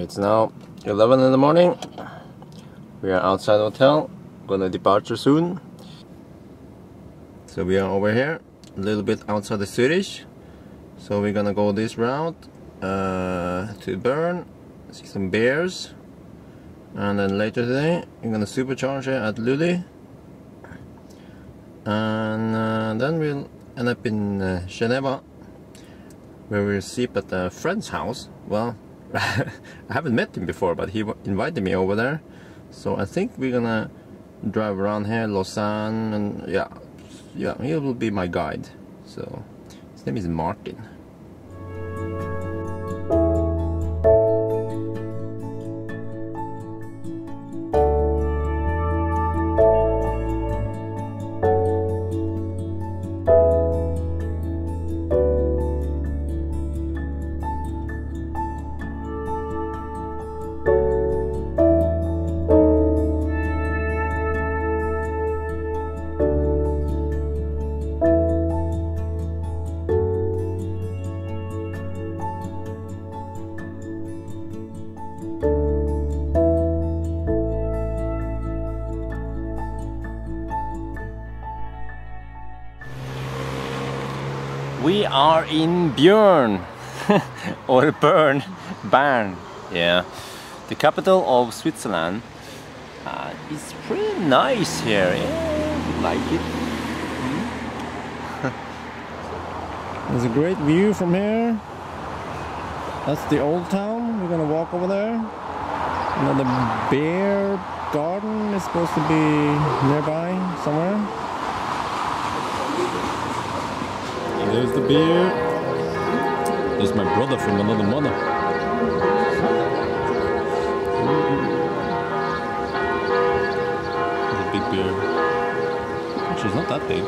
It's now 11 in the morning. We are outside the hotel, gonna depart soon. So we are over here, a little bit outside the Zurich. So we're gonna go this route to Bern, see some bears, and then later today we're gonna supercharge it at Lully, and then we'll end up in Geneva, where we'll sleep at a friend's house. Well, I haven't met him before, but he invited me over there. So I think we're gonna drive around here, Lausanne, and yeah, he will be my guide. So his name is Martin. We are in Bern, or Bern, yeah, the capital of Switzerland. It's pretty nice here, yeah, like it. There's a great view from here. That's the old town. We're gonna walk over there. And then the bear garden is supposed to be nearby somewhere. There's the beer. There's my brother from another mother. There's a big beer. Actually, it's not that big.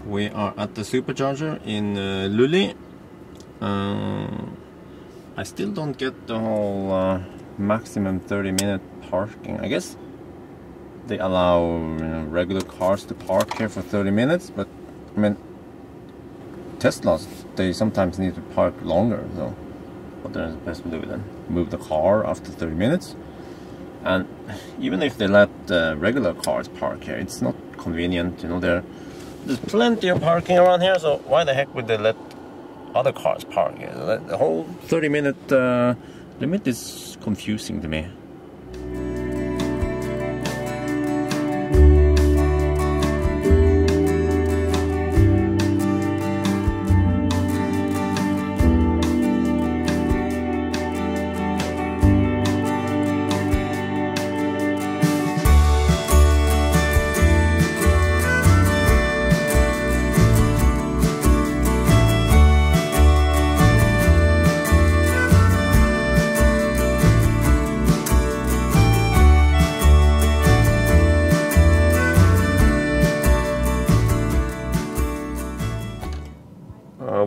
We are at the supercharger in Lully. I still don't get the whole maximum 30-minute parking. I guess they allow regular cars to park here for 30 minutes, but I mean Teslas, they sometimes need to park longer. So what they're supposed to do then? Move the car after 30 minutes. And even if they let regular cars park here, it's not convenient. You know, there's plenty of parking around here, so why the heck would they let other cars park here? The whole 30-minute limit is confusing to me.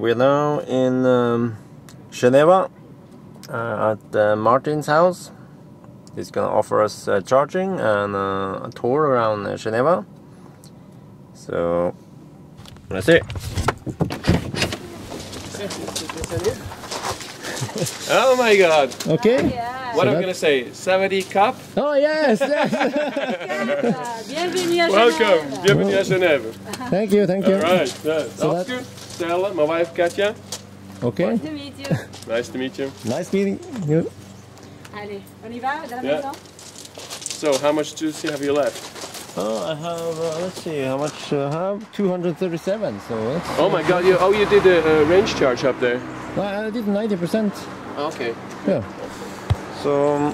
We're now in Geneva at Martin's house. He's gonna offer us charging and a tour around Geneva. So let's see. Oh my God! Okay. Yeah. What so I'm gonna say? Savadi Cup. Oh yes, yes. Bienvenue à Welcome. Bienvenue à Genève. Thank you, thank you. All right. So Oscar, Stella, my wife Katja. Okay. Nice to meet you. Nice to meet you. Nice meeting you. Allez, on y va dans la Yeah. maison? So, how much juice have you left? Oh, I have, let's see, how much I have? 237, so that's... Oh my god, you did a range charge up there. I did 90%. Okay. Yeah. So,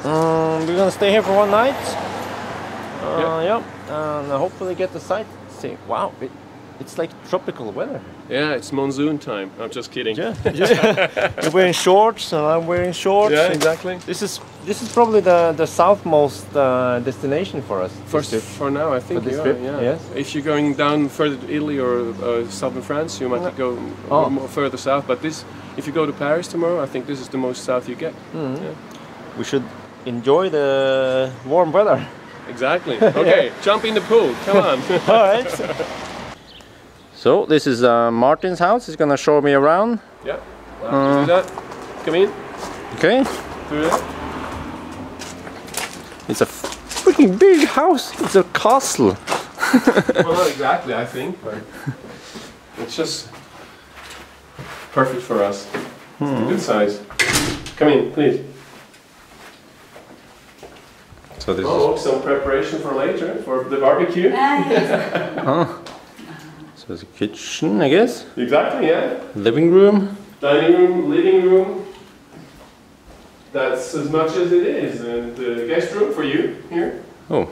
we're gonna stay here for one night. Yeah. And hopefully get the sightseeing. Wow, it's like tropical weather. Yeah, it's monsoon time. I'm just kidding. Yeah. You're wearing shorts, and I'm wearing shorts. Yeah, exactly. This is probably the southmost destination for us. For now, I think For this you trip, are, yeah. yes. If you're going down further to Italy or southern France, you might go more further south. But if you go to Paris tomorrow, I think this is the most south you get. Mm-hmm. Yeah. We should enjoy the warm weather. Exactly. Okay, jump in the pool. Come on. All right. So this is Martin's house. He's gonna show me around. Yeah. Do that. Come in. Okay. Do that. It's a freaking big house. It's a castle. Well, not exactly, I think, but it's just perfect for us. It's a good size. Come in, please. So this Some preparation for later, for the barbecue. So it's a kitchen, I guess. Exactly, yeah. Living room. Dining room, living room. That's as much as it is. And the guest room for you here. Oh.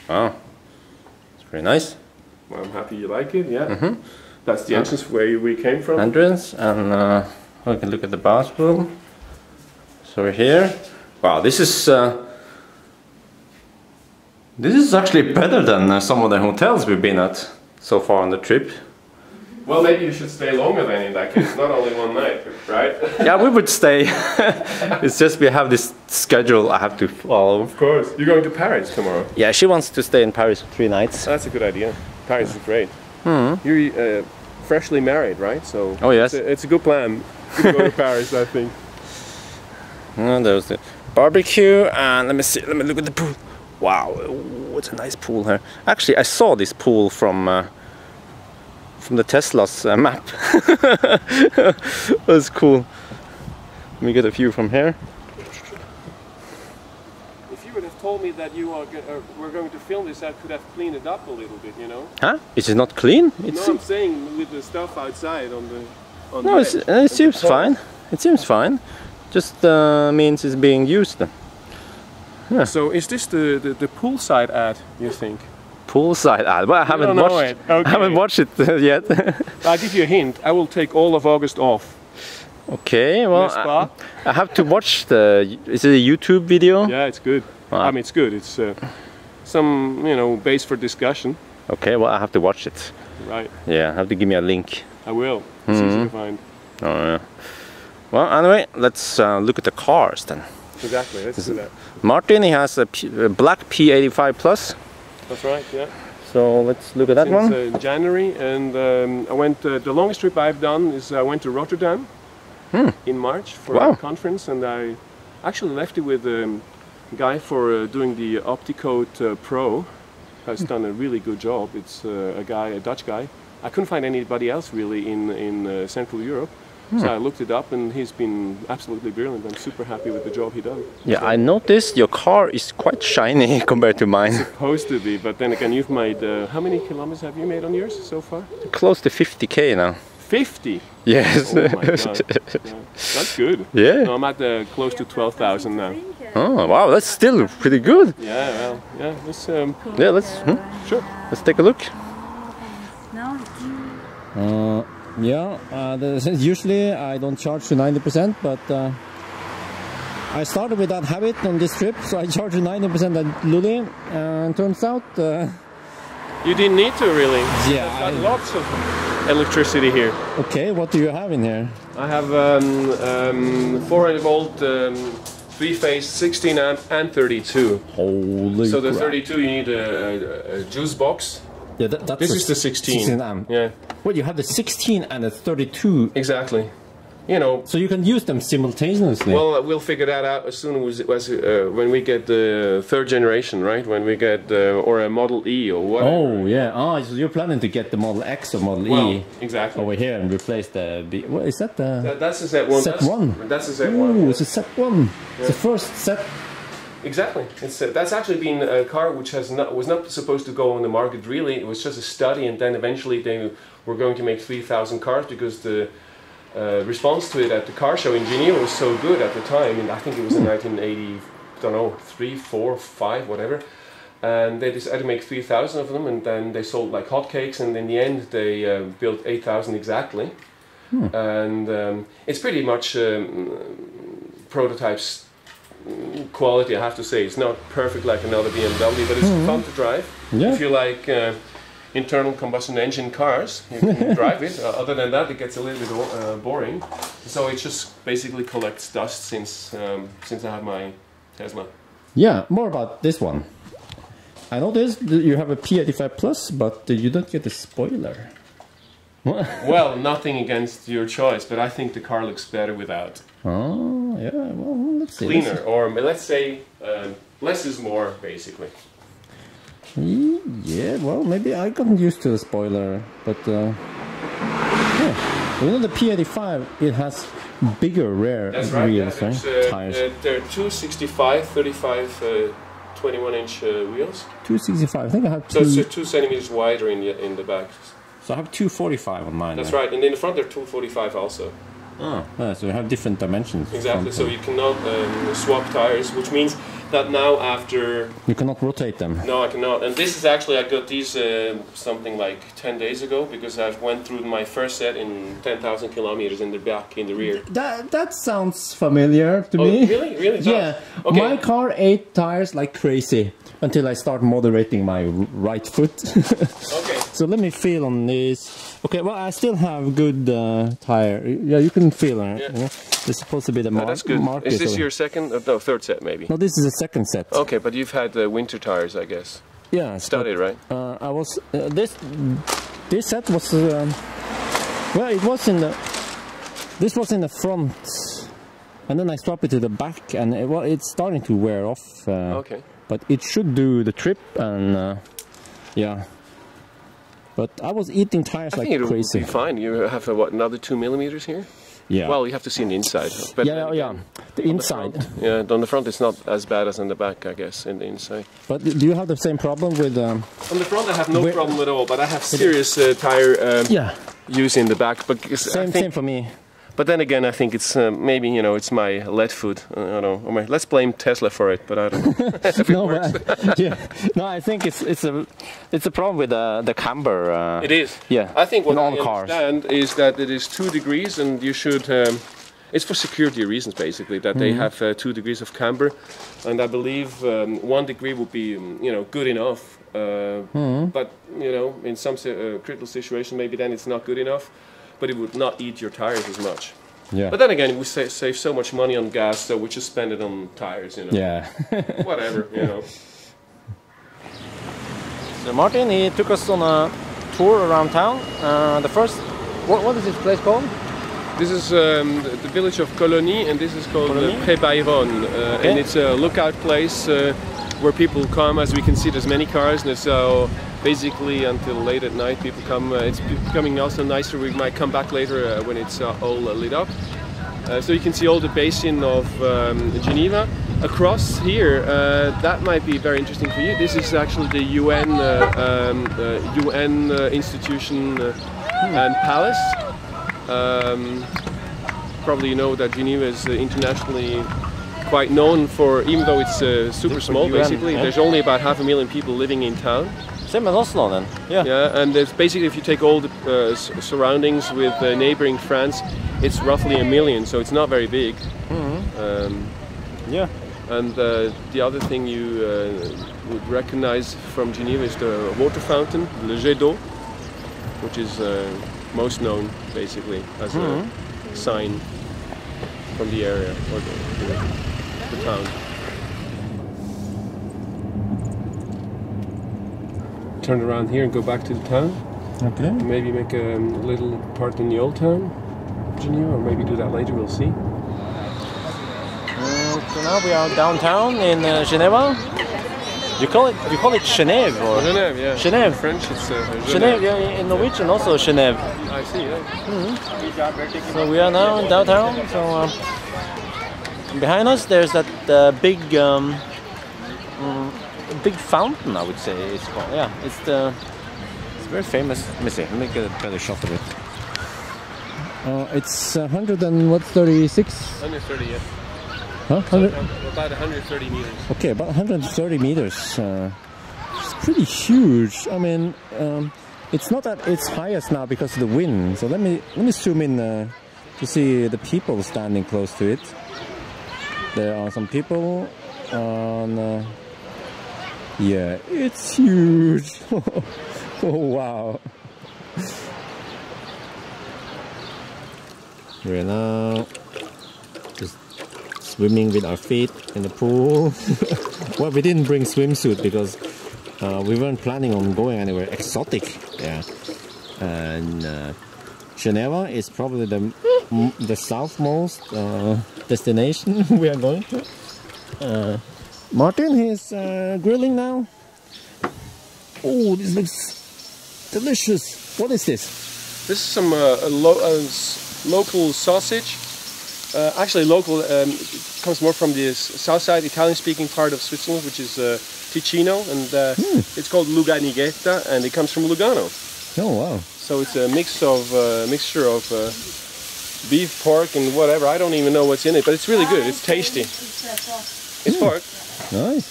Wow. It's pretty nice. Well, I'm happy you like it, yeah. That's the entrance where we came from. Entrance, and we can look at the bathroom. So we're here. Wow, this is actually better than some of the hotels we've been at so far on the trip. Well, maybe you should stay longer then in that case, not only one night, right? Yeah, we would stay. It's just we have this schedule I have to follow. Of course. You're going to Paris tomorrow. Yeah, she wants to stay in Paris for 3 nights. That's a good idea. Paris is great. You're freshly married, right? So Oh, yes. it's a good plan to go to Paris, I think. There's the barbecue, and let me look at the pool. Wow, it's a nice pool here. Actually, I saw this pool from the Tesla's map. That's cool. Let me get a view from here. If you would have told me that we're going to film this, I could have cleaned it up a little bit, you know? Huh? Is it not clean? No, I'm saying with the stuff outside on the No, edge, it seems fine. It seems fine. Just means it's being used. Yeah. So is this the poolside ad, you think? Poolside ad. Well, I haven't don't know watched. it. Okay. I haven't watched it yet. I'll give you a hint. I will take all of August off. Okay. Well, N'est-ce pas? I have to watch the. Is it a YouTube video? Yeah, it's good. Wow. I mean, it's good. It's some, base for discussion. Okay. Well, I have to watch it. Right. Yeah. Have to give me a link. I will. It's easy to find. Oh yeah. Well, anyway, let's look at the cars then. Exactly. Let's do that. Martin, he has a black P85 Plus. That's right. Yeah. So let's look at that one. Since January, and I went. The longest trip I've done is I went to Rotterdam in March for a conference, and I actually left it with a guy for doing the Opticoat Pro. Has done a really good job. It's a Dutch guy. I couldn't find anybody else really in Central Europe. So I looked it up, and he's been absolutely brilliant. I'm super happy with the job he done. Yeah, I noticed your car is quite shiny compared to mine. Supposed to be, but then again, you've made how many kilometers have you made on yours so far? Close to 50k now. 50? Yes. Oh my god. Yeah. That's good. Yeah. No, I'm at close to 12,000 now. Oh wow, that's still pretty good. Yeah, well, yeah. Let's, Yeah, let's sure. Let's take a look. No, Usually I don't charge to 90%, but I started with that habit on this trip, so I charged to 90% at Lully, and turns out you didn't need to really. Yeah, I've got lots of electricity here. Okay, what do you have in here? I have 400 volt, 3-phase, 16 amp, and 32. Holy So the crap. 32 you need a juice box. Yeah, that's This is the 16. 16 amp. Yeah, Well, you have the 16 and the 32. exactly. you know. So you can use them simultaneously. Well, we'll figure that out as soon as when we get the third generation, right? When we get or a Model E or whatever. Oh yeah. Ah, so you're planning to get the Model X or Model E exactly over here and replace the B. What is that? That's a Z1. Z1. That's a Z1. Ooh, it's a Z1. Yeah. It's the first Z. Exactly. It's that's actually been a car which was not supposed to go on the market really. It was just a study, and then eventually they were going to make 3,000 cars because the response to it at the car show in Geneva was so good at the time, and I think it was in 1980, don't know, 3, 4, 5, whatever. And they decided to make 3,000 of them, and then they sold like hotcakes, and in the end they built 8,000 exactly. And it's pretty much prototypes quality, I have to say. It's not perfect like another BMW, but it's fun to drive. Yeah. If you like internal combustion engine cars, you can drive it. Other than that, it gets a little bit boring. So it just basically collects dust since I have my Tesla. Yeah, more about this one. I noticed that you have a P85 Plus, but you don't get a spoiler. Well, nothing against your choice, but I think the car looks better without. Oh, yeah, well, let's see. Cleaner, or let's say less is more, basically. Yeah, well, maybe I got used to the spoiler, but yeah. You know, the P85, it has bigger rear wheels, right? Tires. They're 265, 35, 21-inch wheels. 265, I think I have So it's 2 centimeters wider in the back. So I have 245 on mine. That's right, and in the front they're 245 also. Oh, yeah, so you have different dimensions. Exactly, so you cannot swap tires, which means that now after... You cannot rotate them. No, I cannot. And this is actually, I got these something like 10 days ago, because I went through my first set in 10,000 kilometers in the back, in the rear. That sounds familiar to me. Really? Really? Yeah. Okay. My car ate tires like crazy until I start moderating my right foot. Okay. So let me feel on this. Okay, well, I still have good tire. Yeah, you can feel it. Yeah. Yeah. It's supposed to be the That's good. market. Is this your second? No, third set maybe. No, this is the second set. Okay, but you've had winter tires, I guess. Yeah. Studied, right? I was this set was well, it was in the. This was in the front, and then I swapped it to the back, and it's starting to wear off. Okay. But it should do the trip, and yeah. But I was eating tires like crazy. I think it will be fine. You have what, another 2 millimeters here? Yeah. Well, you have to see on the inside. But yeah. The inside. Yeah, on the front it's not as bad as on the back, I guess, in the inside. But do you have the same problem with? On the front, I have no problem at all. But I have serious tire use in the back. But same for me. But then again, I think it's maybe, you know, it's my lead foot. I don't know. Let's blame Tesla for it, but I don't know if it works. No, I think it's a problem with the camber. It is. Yeah. I think what I cars. understand is that it is 2 degrees, and you should. It's for security reasons, basically, that they have 2 degrees of camber, and I believe 1 degree would be, you know, good enough. But you know, in some critical situation, maybe then it's not good enough. But it would not eat your tires as much. Yeah. But then again, we save so much money on gas, so we just spend it on tires, you know. Yeah. Whatever, you know. So Martin, he took us on a tour around town. The first, what is this place called? This is the village of Colonie, and this is called Pré-Bayronne. And it's a lookout place where people come. As we can see, there's many cars, and so basically until late at night people come. It's becoming also nicer. We might come back later when it's all lit up. So you can see all the basin of Geneva. Across here, that might be very interesting for you. This is actually the UN institution and palace. Probably you know that Geneva is internationally quite known for, even though it's super small, basically, there's only about 500,000 people living in town. Same as Oslo then. Yeah. Yeah, and it's basically, if you take all the surroundings with neighboring France, it's roughly 1 million, so it's not very big. Yeah. And the other thing you would recognize from Geneva is the water fountain, le jet d'eau, which is most known, basically, as a sign from the area or the town. Turn around here and go back to the town. Okay. Maybe make a little part in the old town. Geneva, or maybe do that later. We'll see. So now we are downtown in Geneva. You call it Genève or Genève, yeah. Genève. In French, it's Genève, yeah, in Norwegian also Genève. I see, yeah. So we are now in downtown. So behind us there's that big fountain, I would say it's called. Yeah, it's very famous. Let me see. Let me get a better shot of it. It's 136. 130, yeah. Huh? About 130 meters. Okay, about 130 meters. It's pretty huge. I mean, it's not at its highest now because of the wind. So let me zoom in to see the people standing close to it. There are some people on. Yeah, it's huge. Oh wow! We're now just swimming with our feet in the pool. Well, we didn't bring swimsuit because we weren't planning on going anywhere exotic. Yeah, and Geneva is probably the southmost destination we are going to. Martin, he's grilling now. Oh, this looks delicious. What is this? This is some local sausage. Actually, local comes more from the south side, Italian-speaking part of Switzerland, which is Ticino, and it's called Lully-Geneva, and it comes from Lugano. Oh wow! So it's a mixture of beef, pork, and whatever. I don't even know what's in it, but it's really good. It's tasty. It's pork. Nice.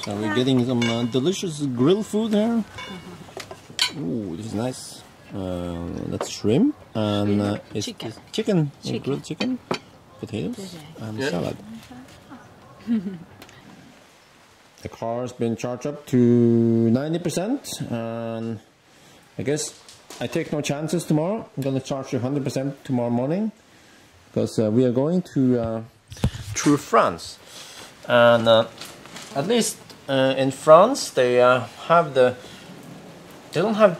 So we're getting some delicious grill food here. Ooh, this is nice. That's shrimp and it's chicken. Grilled chicken, potatoes, and salad. The car's been charged up to 90%, and I guess I take no chances tomorrow. I'm gonna charge you 100% tomorrow morning because we are going to through France, and at least in France they don't have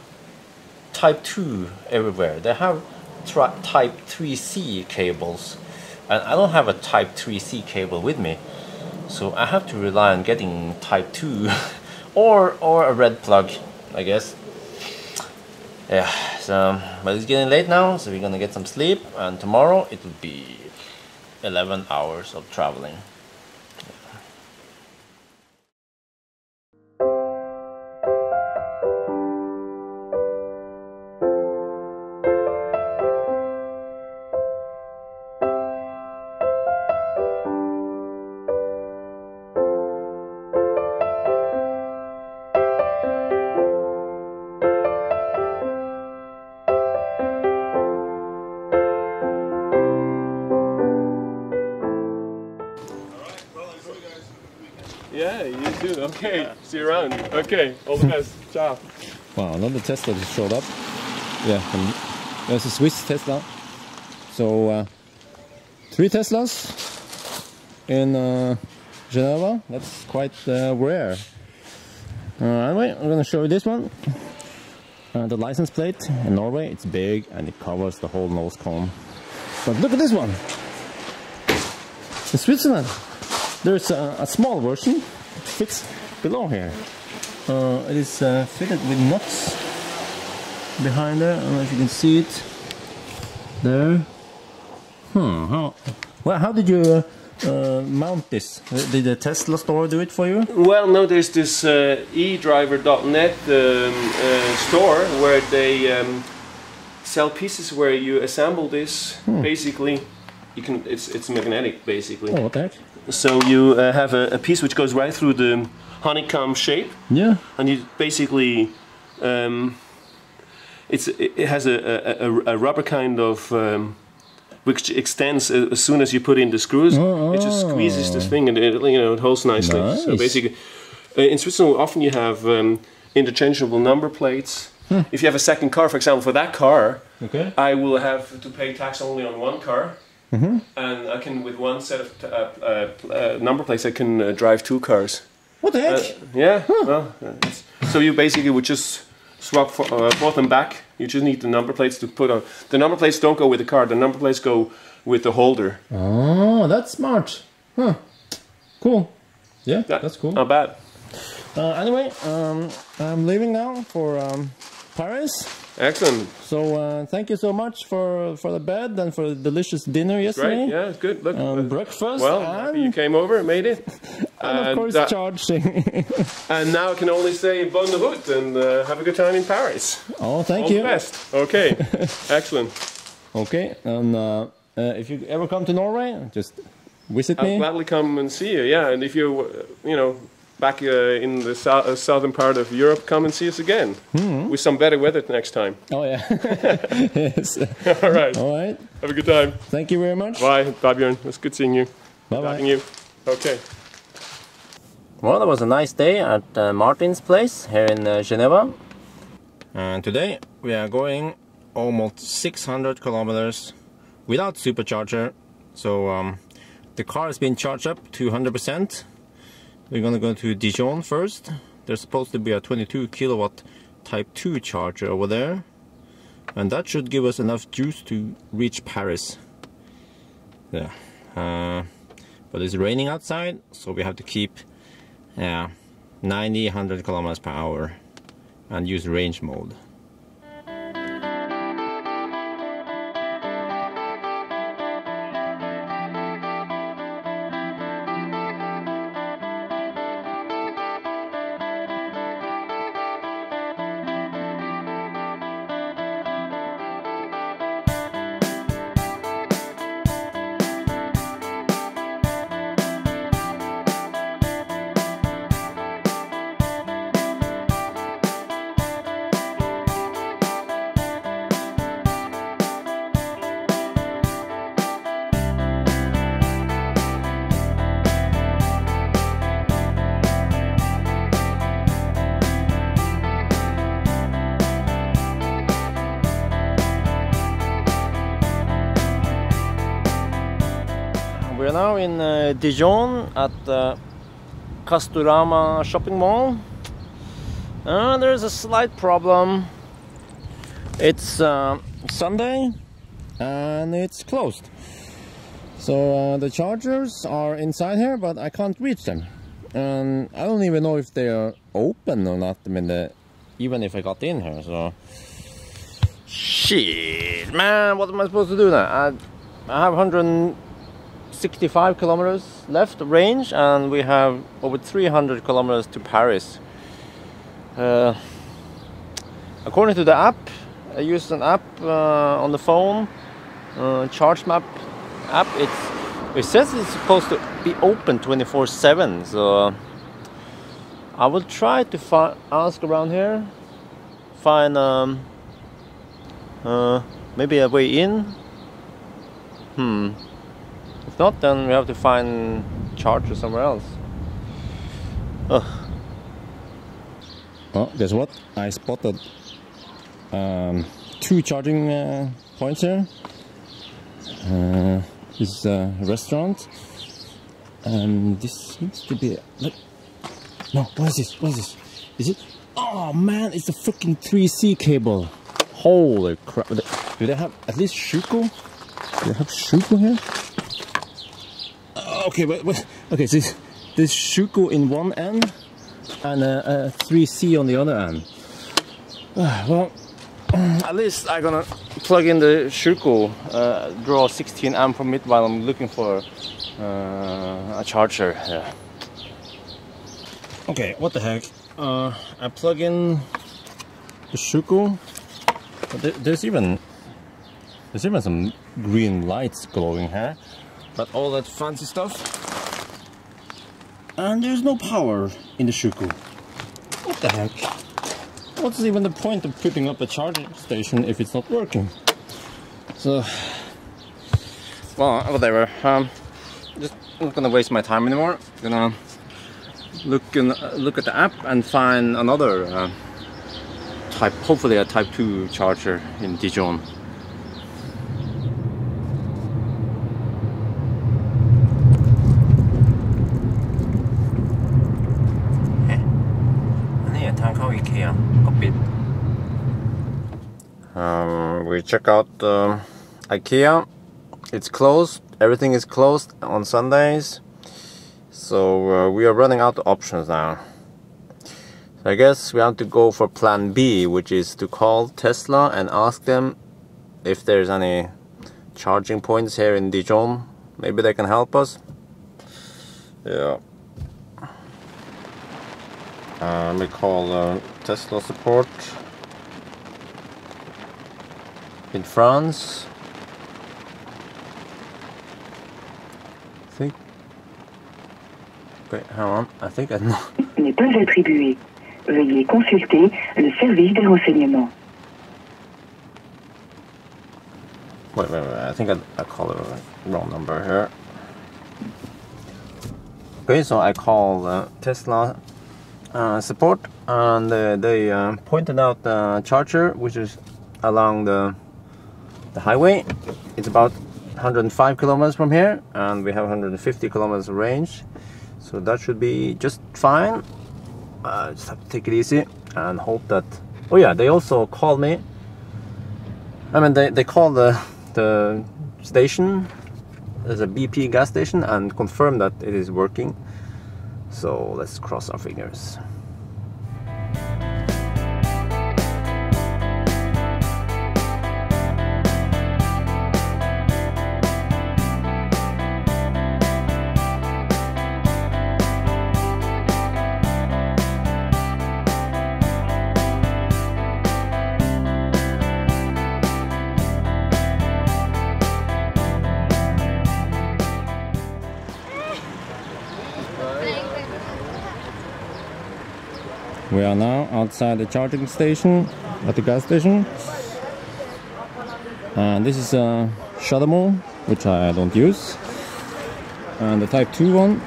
Type 2 everywhere. They have Type 3C cables, and I don't have a Type 3C cable with me, so I have to rely on getting Type 2 or a red plug, I guess. Yeah, so but it's getting late now, so we're gonna get some sleep, and tomorrow it will be 11 hours of traveling. Yeah, you too. Okay, see you around. Okay, all the best. Ciao. Wow, another Tesla just showed up. Yeah, there's a Swiss Tesla. So 3 Teslas in Geneva. That's quite rare. Anyway, I'm gonna show you this one. The license plate in Norway, it's big and it covers the whole nose cone. But look at this one. In Switzerland, there's a small version. It fits below here. It is fitted with nuts behind there. I don't know if you can see it there. How did you mount this? Did the Tesla store do it for you? Well, no, there's this eDriver.net store where they sell pieces where you assemble this. Basically, you can. It's magnetic, basically. Oh, what the heck? So you have a piece which goes right through the honeycomb shape. Yeah. And you basically it has a rubber kind of which extends as soon as you put in the screws. It just squeezes this thing and it holds nicely. Nice. So basically, in Switzerland, often you have interchangeable number plates. If you have a second car, for example, for that car, I will have to pay tax only on one car. And I can, with one set of number plates, I can drive 2 cars. What the heck? Yeah. Well, so you basically would just swap for, both them back. You just need the number plates to put on. The number plates don't go with the car. The number plates go with the holder. Oh, that's smart. Huh. Cool. Yeah, that's cool. Not bad. Anyway, I'm leaving now for Paris. Excellent. So thank you so much for the bed and for the delicious dinner yesterday. Great. Yeah, it's good. Look. Breakfast. Well, happy you came over and made it. And of course charging. And now I can only say bonne route and have a good time in Paris. Oh, thank All you. the best. Okay. Excellent. Okay, and if you ever come to Norway, just visit me. I'll gladly come and see you. Yeah, and if you're, back in the southern part of Europe, come and see us again with some better weather next time. Oh yeah. Yes. All right. All right. Have a good time. Thank you very much. Bye, Björn. It's good seeing you. Bye bye. You. Okay. Well, that was a nice day at Martin's place here in Geneva. And today we are going almost 600 kilometers without supercharger. So the car has been charged up to 100%. We're gonna go to Dijon first. There's supposed to be a 22 kilowatt Type 2 charger over there. And that should give us enough juice to reach Paris. Yeah. But it's raining outside, so we have to keep 90-100 kilometers per hour and use range mode. We're now in Dijon at the Castorama shopping mall. There's a slight problem. It's Sunday and it's closed. So the chargers are inside here, but I can't reach them. And I don't even know if they are open or not. I mean, even if I got in here, so... Shit, man, what am I supposed to do now? I have 165 kilometers left range, and we have over 300 kilometers to Paris. According to the app, I used an app on the phone, Charge Map app. It says it's supposed to be open 24/7, so I will try to ask around here, find maybe a way in. If not, then we have to find charger somewhere else. Oh, guess what? I spotted 2 charging points here. This is a restaurant, and this seems to be. No, what is this? What is this? Is it? Oh man, it's a freaking 3C cable. Holy crap! Do they have at least Schuko? Do they have Schuko here? Okay, but okay, so there's Schuko in one end and a 3C on the other end. Well, at least I'm gonna plug in the Schuko, draw 16 amp from it while I'm looking for a charger. Yeah. Okay, what the heck? I plug in the Schuko. There's even some green lights glowing here, but all that fancy stuff, and there's no power in the Schuko. What the heck? What's even the point of putting up a charging station if it's not working? So, well, whatever. Just not gonna waste my time anymore. Gonna look at the app and find another type, hopefully a Type 2 charger in Dijon. IKEA ก็ปิด We check out IKEA. It's closed. Everything is closed on Sundays. So we are running out of options now. So I guess we have to go for plan B, which is to call Tesla and ask them if there's any charging points here in Dijon. Maybe they can help us. Yeah. Let me call Tesla support in France. I think. Wait, hang on. I think I know. N'est pas attribué. Veuillez consulter le service des renseignements. Wait. I think I called the wrong number here. Okay, so I call Tesla support, and they pointed out the charger, which is along the highway. It's about 105 kilometers from here, and we have 150 kilometers range, so that should be just fine. Just have to take it easy and hope that. Oh yeah, they also called me. I mean, they called the station. There's a BP gas station and confirmed that it is working. So let's cross our fingers. We are now outside the charging station at the gas station, and this is a shuttle mode, which I don't use, and the Type 2 one.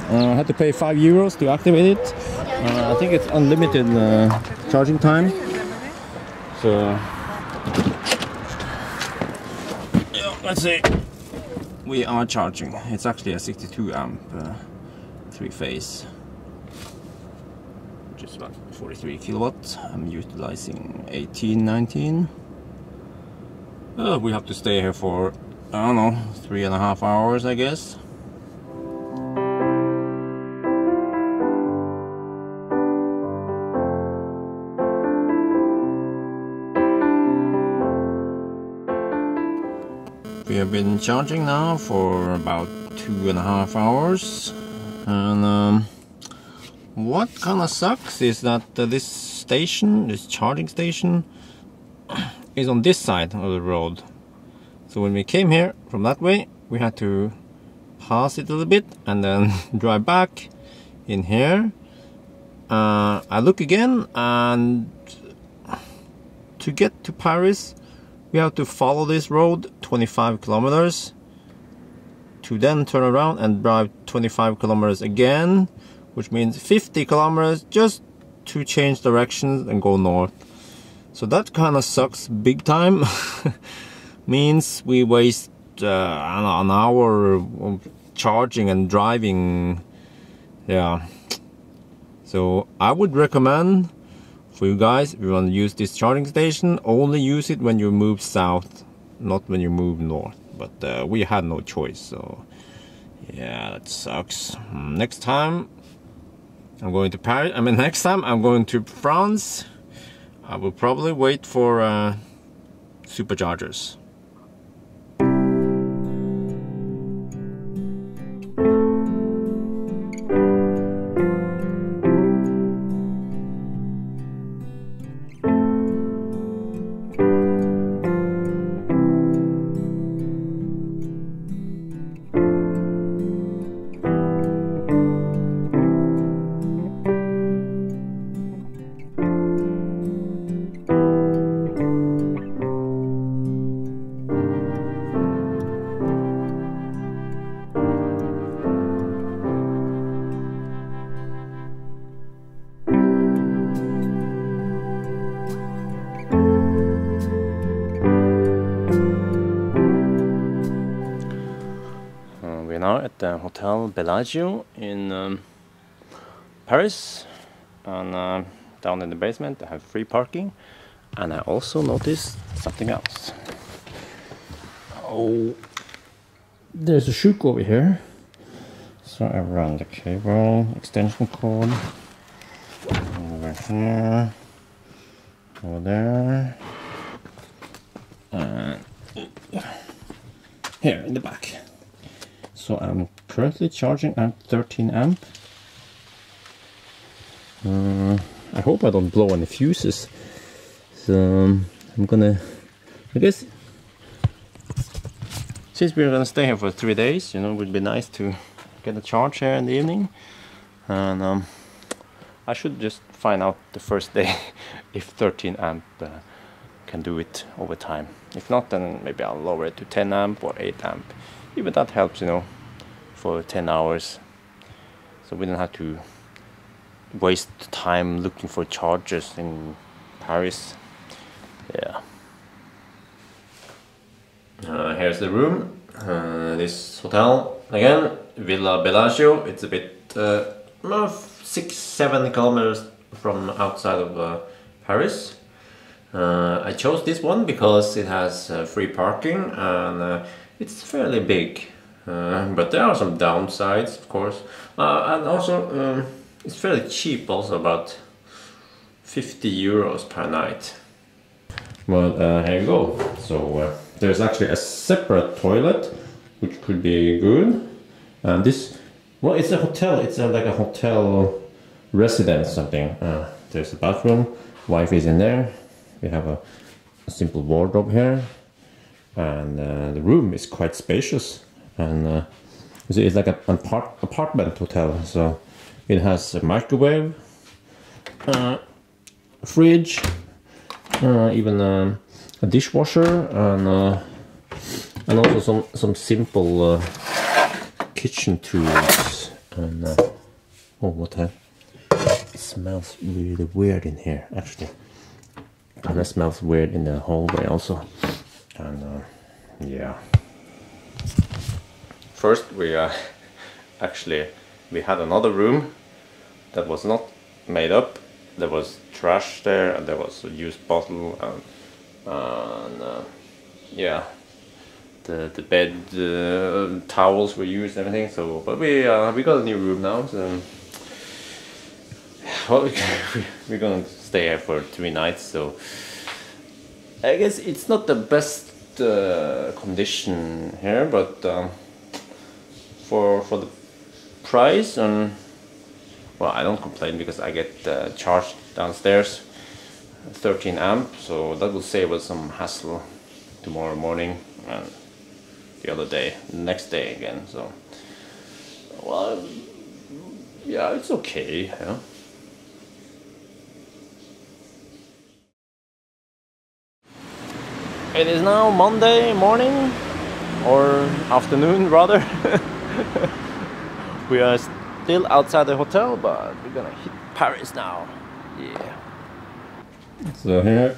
I had to pay €5 to activate it. I think it's unlimited charging time, so yeah, let's see. We are charging. It's actually a 62 amp 3-phase. Which is about 43 kilowatts. I'm utilizing 18, 19. We have to stay here for, I don't know, 3.5 hours, I guess. We have been charging now for about 2.5 hours, and what kind of sucks is that this charging station, is on this side of the road. So when we came here from that way, we had to pass it a little bit and then drive back in here. I look again, and to get to Paris, we have to follow this road 25 kilometers to then turn around and drive 25 kilometers again, which means 50 kilometers just to change directions and go north. So that kind of sucks big time. Means we waste I don't know, an hour of charging and driving. Yeah. So I would recommend for you guys, if you want to use this charging station, only use it when you move south, not when you move north. But we had no choice, so yeah, that sucks. Next time I'm going to Paris. I mean, next time I'm going to France, I will probably wait for superchargers. We're now at the Hotel Bellagio in Paris, and down in the basement they have free parking, And I also noticed something else. Oh, there's a shook over here. So I run the cable, extension cord, over here, over there, and here in the back. So I'm currently charging at 13 amp. I hope I don't blow any fuses. So I'm gonna, I guess, since we're gonna stay here for 3 days, you know, it would be nice to get a charge here in the evening. And I should just find out the first day if 13 amp can do it over time. If not, then maybe I'll lower it to 10 amp or 8 amp. Even that helps, you know, for 10 hours. So we don't have to waste time looking for chargers in Paris. Yeah. Here's the room. This hotel, again, Villa Bellagio. It's a bit 6-7 kilometers from outside of Paris. I chose this one because it has free parking and it's fairly big. But there are some downsides, of course, and also it's fairly cheap, also about 50 euros per night. Well, here you go. So there's actually a separate toilet, which could be good. And this, well, it's a hotel. It's like a hotel residence, something. There's a bathroom. Wife is in there. We have a simple wardrobe here, and the room is quite spacious. And it's like an apartment hotel. So it has a microwave, fridge, even a dishwasher, and also some simple kitchen tools. And oh, what the? It smells really weird in here, actually. And it smells weird in the hallway also. And yeah. First we actually we had another room that was not made up. There was trash there, and there was a used bottle, and yeah, the bed towels were used, and everything. So, but we got a new room now. So, well, we're gonna stay here for 3 nights. So, I guess it's not the best condition here, but for the price, and well, I don't complain because I get charged downstairs 13 amp, so that will save us some hassle tomorrow morning and the other day, next day again. So, well, yeah, it's okay. Yeah. It is now Monday morning, or afternoon rather. We are still outside the hotel, but we're gonna hit Paris now. Yeah. So here,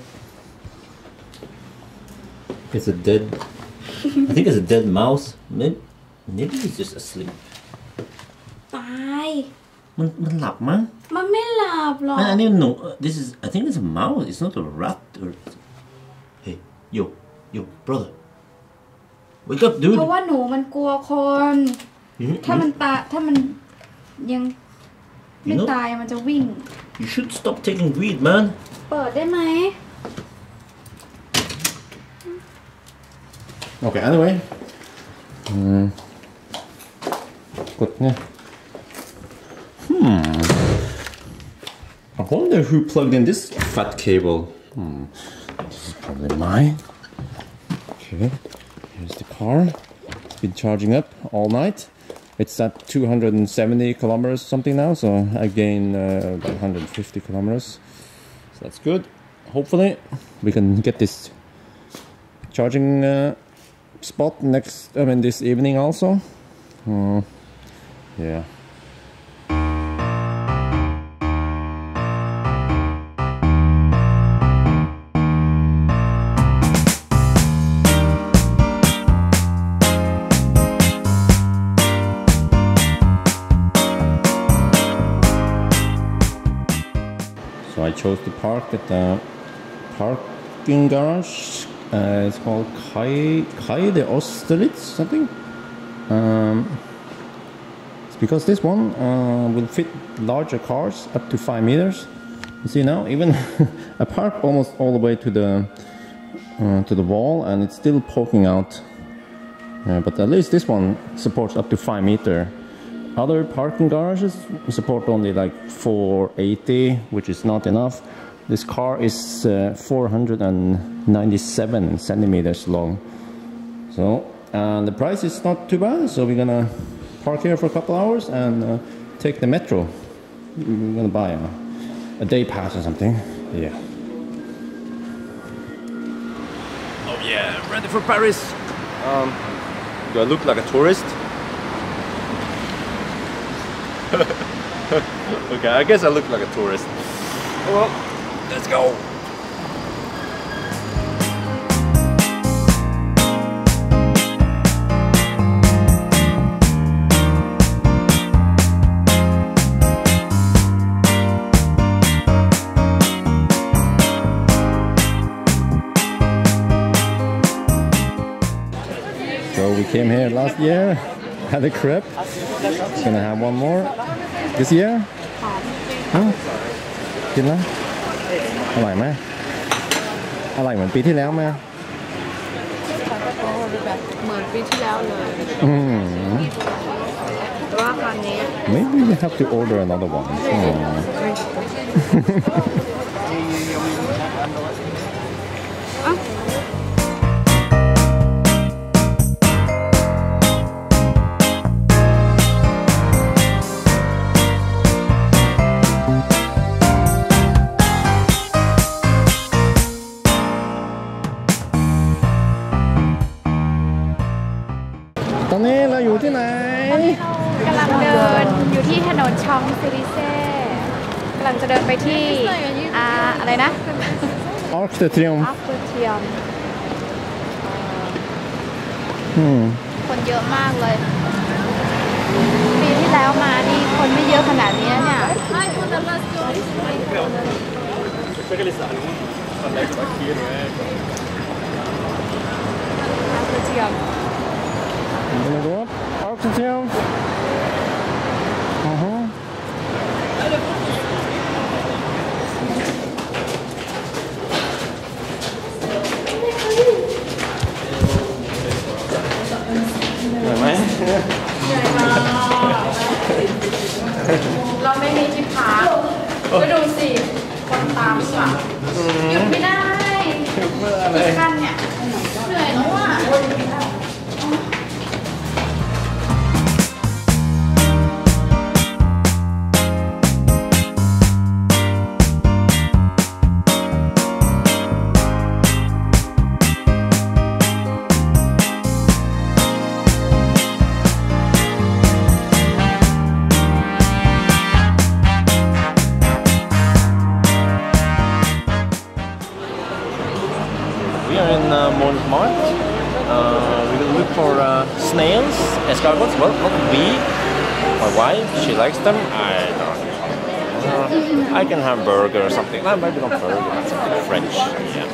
it's a dead, I think it's a dead mouse. Maybe it's just asleep. ตาย มันหลับมั้ง มันไม่หลับหรอก I don't even know. This is, I think it's a mouse. It's not a rat. Or... Hey, yo, brother. Wake up, dude. เพราะว่าหนูมันกลัวคนถ้ามันยังไม่ตายมันจะวิ่ง You should stop taking weed, man. เปิดได้ไหม Okay, anyway. Good. I wonder who plugged in this fat cable. This is probably mine. Okay, here's the car. It's been charging up all night. It's at 270 kilometers something now, so I gain about 150 kilometers. So that's good. Hopefully we can get this charging spot this evening also. Yeah. So I chose to park at the parking garage. It's called Kai de Austerlitz something. It's because this one will fit larger cars up to 5 meters. You see now, even I park almost all the way to the wall, and it's still poking out. But at least this one supports up to 5 meter. Other parking garages support only like 480, which is not enough. This car is 497 centimeters long. So, and the price is not too bad. So we're gonna park here for a couple hours and take the metro. We're gonna buy a day pass or something. Yeah. Oh yeah, I'm ready for Paris. Do I look like a tourist? Okay, I guess I look like a tourist. Well, let's go! So we came here last year, had a crepe. Gonna have one more this year. Huh? กินแล้วอร่อยไหมอร่อยเหมือนปีที่แล้วไหมเหมือนปีที่แล้วเลยแต่ว่าครั้งนี้ Maybe we have to order another one. ตอนนี้เราอยู่ที่ไหนกำลังเดินอยู่ที่ถนนชองซิลิเซ่กำลังจะเดินไปที่อะไรนะ Arc de Triomphe คนเยอะมากเลยปีที่แล้วมานี่คนไม่เยอะขนาดนี้เนี่ยI'm gonna go up, Arc de Triomphe. Rồi เราไม่มีที่พักก็ดูสิคนตามสั่งหยุดไม่ได้ขั้นเนี่ยเหนื่อยแล้วอ่ะWe are in Montmartre. We will look for snails, escargots. Well, not we. My wife, she likes them. I don't know. I can have burger or something. No, maybe not burger. That's something French. Yeah.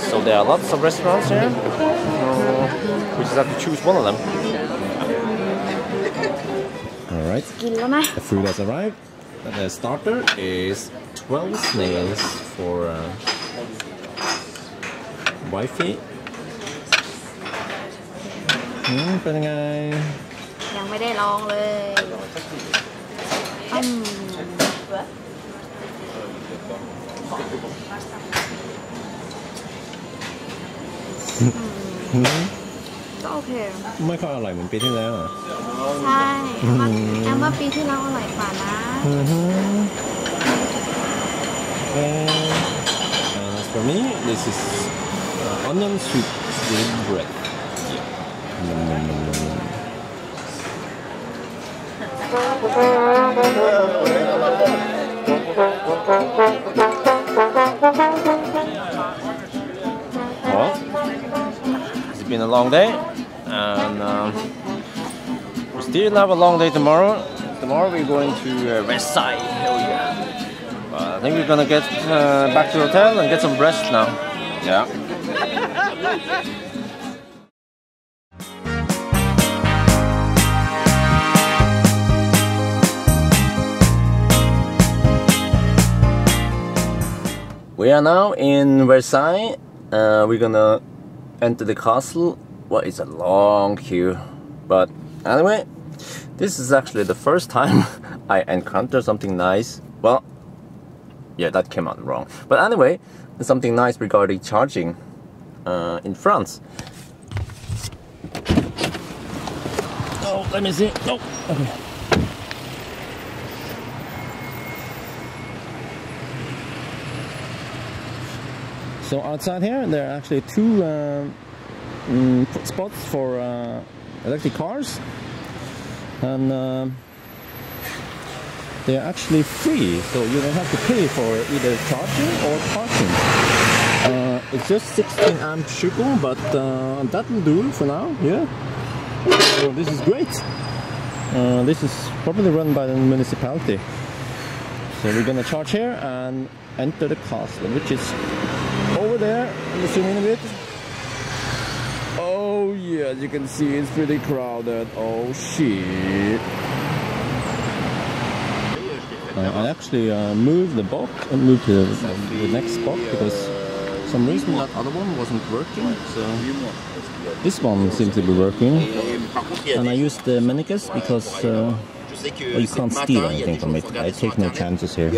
So there are lots of restaurants here. We just have to choose one of them. All right. The food has arrived. The starter is 12 snails for wifey. เป็นยังไงยังไม่ได้ลองเลยก็โอเคไม่ค่อยอร่อยเหมือนปีที่แล้วอ่ะใช่แอมว่าปีที่แล้วอร่อยกว่านะ And as for me, this is onion soup with bread. Well, it's been a long day, and we still have a long day tomorrow. Tomorrow we're going to Versailles. Oh yeah. I think we're gonna get back to the hotel and get some rest now. Yeah. We are now in Versailles. We're gonna enter the castle. Well, it's a long queue, but anyway, this is actually the first time I encounter something nice. Well, yeah, that came out wrong. But anyway, something nice regarding charging in France. Oh, let me see. Oh, okay. So outside here, there are actually two spots for electric cars, and they're actually free, so you don't have to pay for either charging or parking. It's just 16 amp shuko, but that will do for now. Yeah, so this is great. This is probably run by the municipality. So we're gonna charge here and enter the castle, which is over there. Let me zoom in a bit. Oh yeah, as you can see, it's pretty crowded. Oh shit. I actually moved the box and moved to the next spot because for some reason that other one wasn't working. So this one seems to be working. And I used the Manicus because well, you can't steal anything from it. I take no chances here.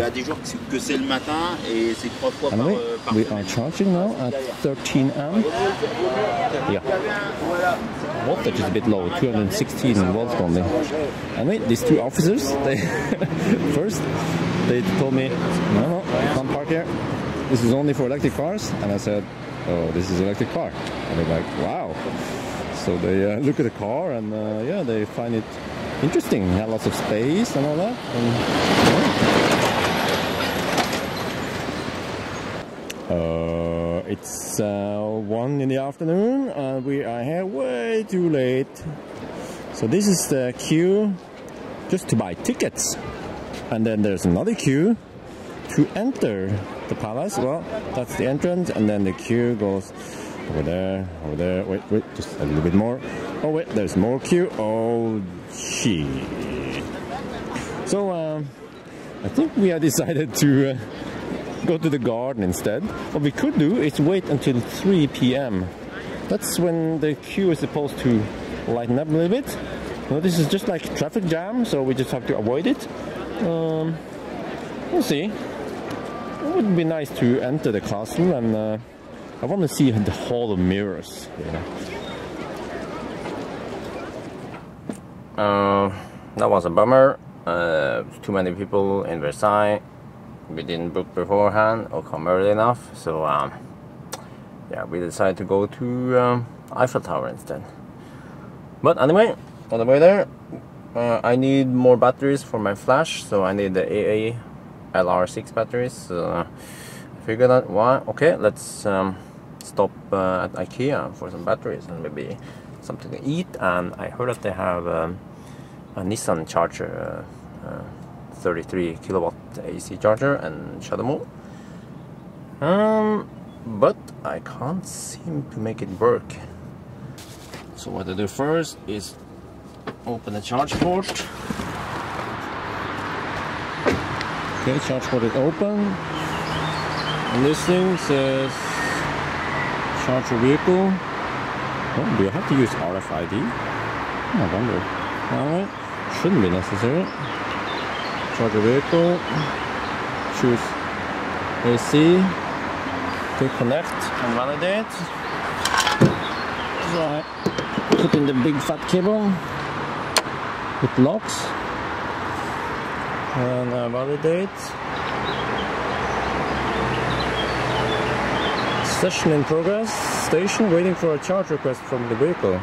Anyway, we are charging now at 13 amp. Yeah. Voltage is a bit low, 216 volts only. Anyway, these two officers, they first they told me, no, you can't park here. This is only for electric cars. And I said, oh, this is an electric car. And they're like, wow. So they look at the car and yeah, they find it interesting. It has lots of space and all that. And, yeah. It's 1 in the afternoon and we are here way too late. So this is the queue just to buy tickets. And then there's another queue to enter the palace. Well, that's the entrance, and then the queue goes over there, wait, just a little bit more. Oh wait, there's more queue. Oh shit. So I think we have decided to go to the garden instead. What we could do is wait until 3 p.m. That's when the queue is supposed to lighten up a little bit. Well, this is just like traffic jam, so we just have to avoid it. We'll see. It would be nice to enter the castle, and I want to see the Hall of Mirrors. Yeah. That was a bummer. Too many people in Versailles. We didn't book beforehand or come early enough, so yeah, we decided to go to Eiffel Tower instead. But anyway, on the way there, I need more batteries for my flash, so I need the AA LR6 batteries. So I figured out why. Okay, let's stop at IKEA for some batteries and maybe something to eat. And I heard that they have a Nissan charger, 33 kilowatt AC charger and shadow mode. But I can't seem to make it work. So what I do first is open the charge port. Okay, charge port is open. And this thing says charge your vehicle. Oh, do you have to use RFID? I wonder. Alright, shouldn't be necessary. Charge your vehicle. Choose AC. To connect and validate. So I put in the big fat cable. It locks. And I validate. Session in progress. Station waiting for a charge request from the vehicle.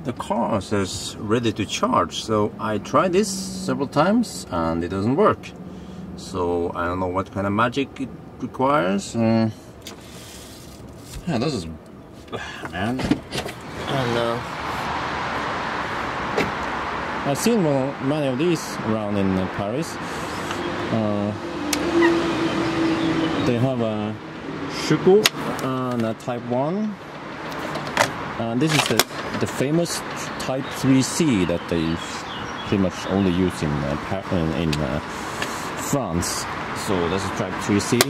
The car says ready to charge, so I tried this several times and it doesn't work. So I don't know what kind of magic it requires. Yeah, this is, man. And I've seen many of these around in Paris. They have a Schuko and a Type 1. And this is the famous Type 3C that they pretty much only use in France. So this is Type 3C.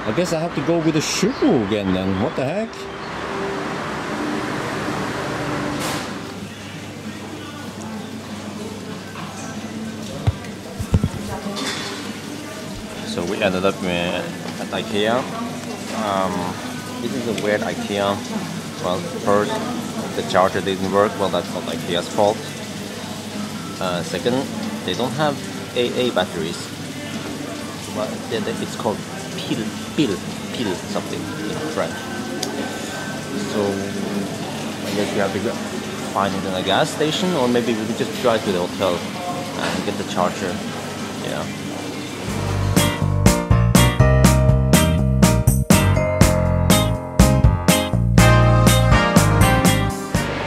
I guess I have to go with the Schuko again then. What the heck? So we ended up at IKEA. This is a weird IKEA. Well, first, the charger didn't work. Well, that's not IKEA's fault. Second, they don't have AA batteries. Well, it's called pil something in French. So I guess we have to find it in a gas station, or maybe we could just drive to the hotel and get the charger. Yeah.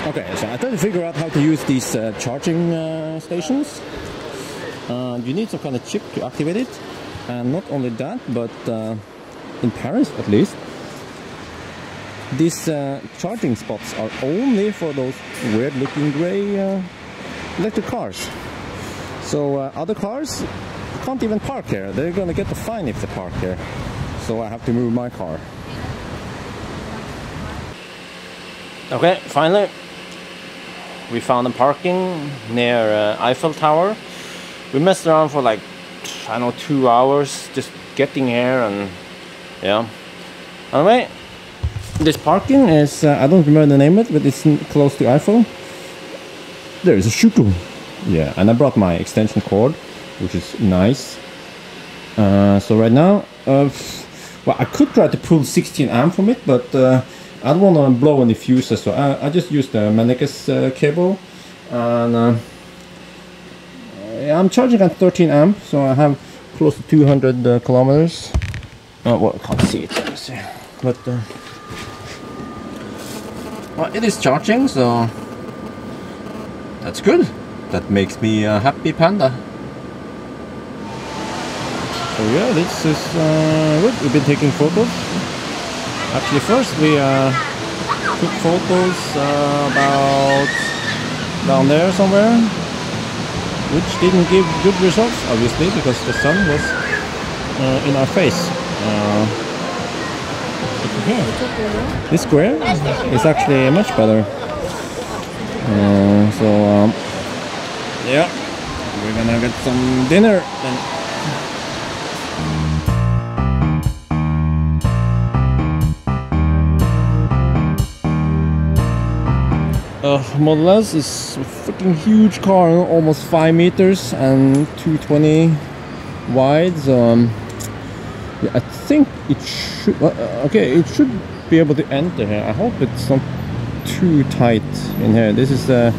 Okay, so I tried to figure out how to use these charging stations. You need some kind of chip to activate it, and not only that, but in Paris at least, these charging spots are only for those weird looking grey electric cars. So other cars can't even park here. They're gonna get a fine if they park here. So I have to move my car. Okay, finally we found a parking near Eiffel Tower. We messed around for like, I don't know, 2 hours just getting here, and yeah. Anyway, this parking is, I don't remember the name of it, but it's close to Eiffel. There is a Schuko. Yeah, and I brought my extension cord, which is nice. So right now, well, I could try to pull 16 amp from it, but I don't want to blow any fuses, so I just used the Mannekes cable, and I'm charging at 13 amp, so I have close to 200 kilometers. Oh, well, I can't see it, let me see. But well, it is charging, so that's good. That makes me a happy panda. So yeah, this is good. We've been taking photos. Actually, first we took photos about down there somewhere, which didn't give good results, obviously, because the sun was in our face. Here, this square is actually much better. So yeah, we're gonna get some dinner then. Model S is a freaking huge car, almost 5 meters and 220 wide. So yeah, I think it should. Okay, it should be able to enter here. I hope it's not too tight in here. This is the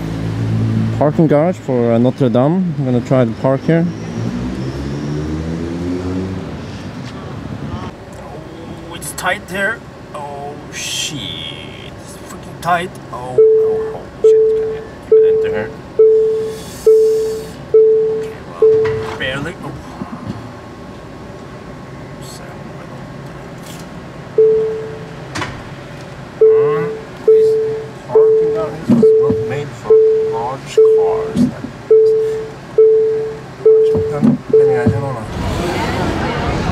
parking garage for Notre Dame. I'm gonna try to park here. Oh, it's tight here. Oh shit, it's freaking tight. Oh shit, can you enter here? Okay, well, barely. Oh. This parking garage is not made for large cars.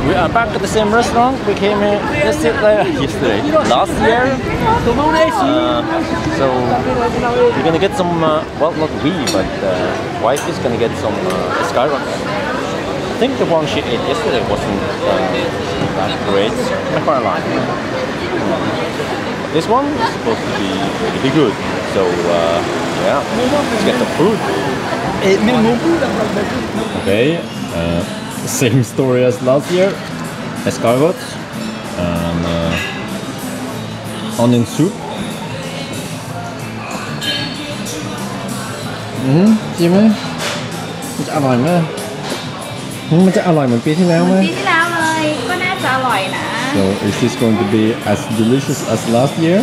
We are back at the same restaurant. We came here last year. So we're gonna get some, well, not we, but wife is gonna get some escargot. I think the one she ate yesterday wasn't that great. I quite like it. This one is supposed to be really good. So yeah, let's get the food. Okay, same story as last year. Escargot and onion soup. Jimmy, มันจะอร่อยไหมมันจะอร่อยเหมือนปีที่แล้วไหมปีที่แล้วเลยก็น่าจะอร่อยนะ So is this going to be as delicious as last year?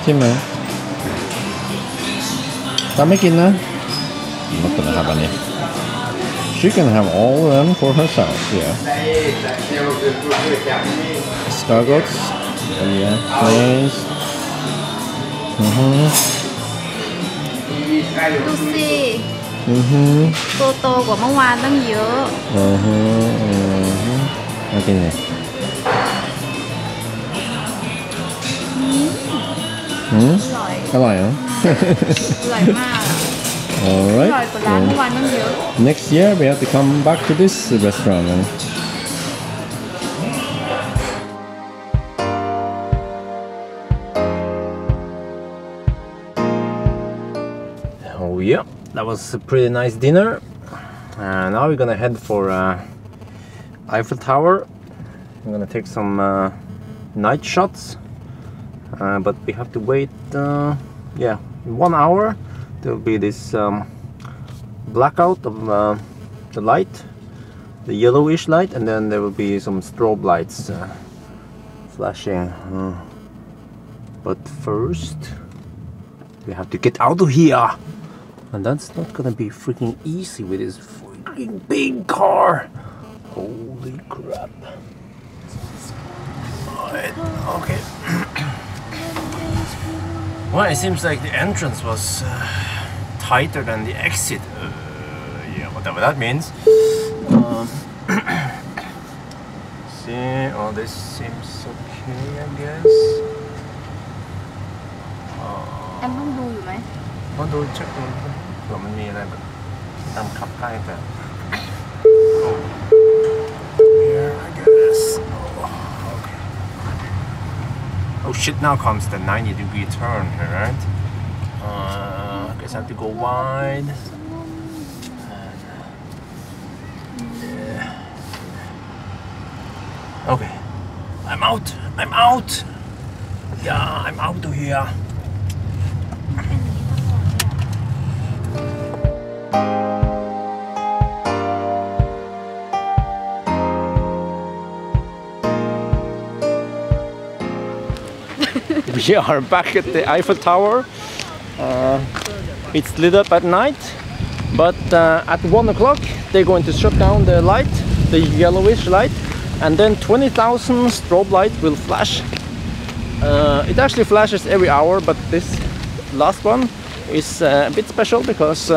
Timmy. I'm not gonna have any. She can have all of them for herself, yeah. Escargots, yeah, please. ดูสิโตกว่าเมื่อวานตั้งเยอะมากินเลยอร่อยเหรออร่อยมาก Alright. อร่อยกว่าร้านเมื่อวานตั้งเยอะ Next year we have to come back to this restaurant. Oh yeah, that was a pretty nice dinner. Now we're gonna head for Eiffel Tower. I'm gonna take some night shots, but we have to wait. Yeah, in 1 hour there will be this blackout of the light, the yellowish light, and then there will be some strobe lights flashing. But first we have to get out of here, and that's not gonna be freaking easy with this freaking big car. Holy crap. Alright, okay. Well, it seems like the entrance was tighter than the exit. Yeah, whatever that means. See, oh, this seems okay, I guess. แอมต้องดูอยู่ไหม ต้องดูเช็คดูเผื่อมันมีอะไรแบบตามขับใกล้แต่ Here, I guess. Oh, okay. Oh shit! Now comes the 90-degree turn here, right? I guess I have to go wide. Yeah. Okay, I'm out. I'm out. Yeah, I'm out of here. We are back at the Eiffel Tower. It's lit up at night, but at 1 o'clock they're going to shut down the light, the yellowish light, and then 20,000 strobe light will flash. It actually flashes every hour, but this last one is a bit special because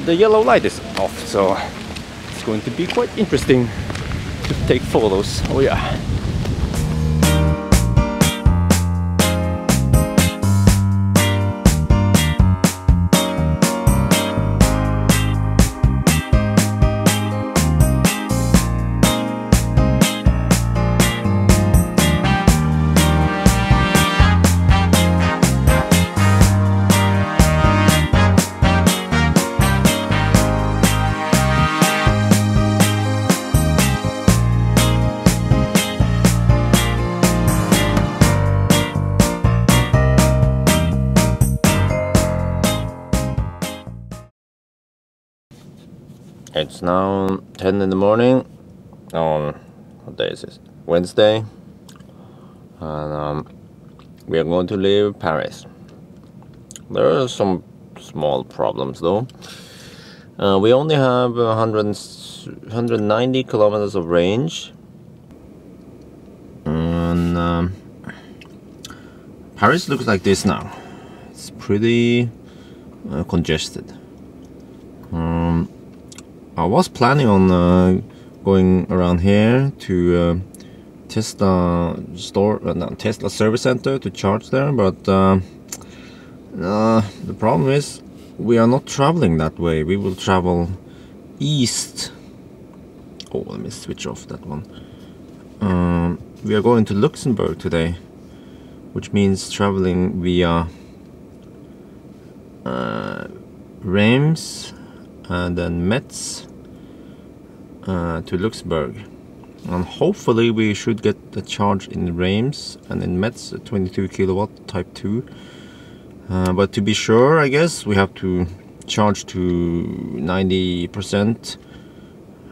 the yellow light is off, so it's going to be quite interesting to take photos. Oh yeah. It's now 10 in the morning on, what day is this? Wednesday, and we are going to leave Paris. There are some small problems though. We only have 190 kilometers of range, and Paris looks like this now. It's pretty congested. I was planning on going around here to Tesla store, no, Tesla service center to charge there, but the problem is we are not traveling that way. We will travel east. Oh, let me switch off that one. We are going to Luxembourg today, which means traveling via Reims and then Metz to Luxembourg, and hopefully we should get a charge in Reims and in Metz, 22 kilowatt type 2, but to be sure, I guess we have to charge to 90%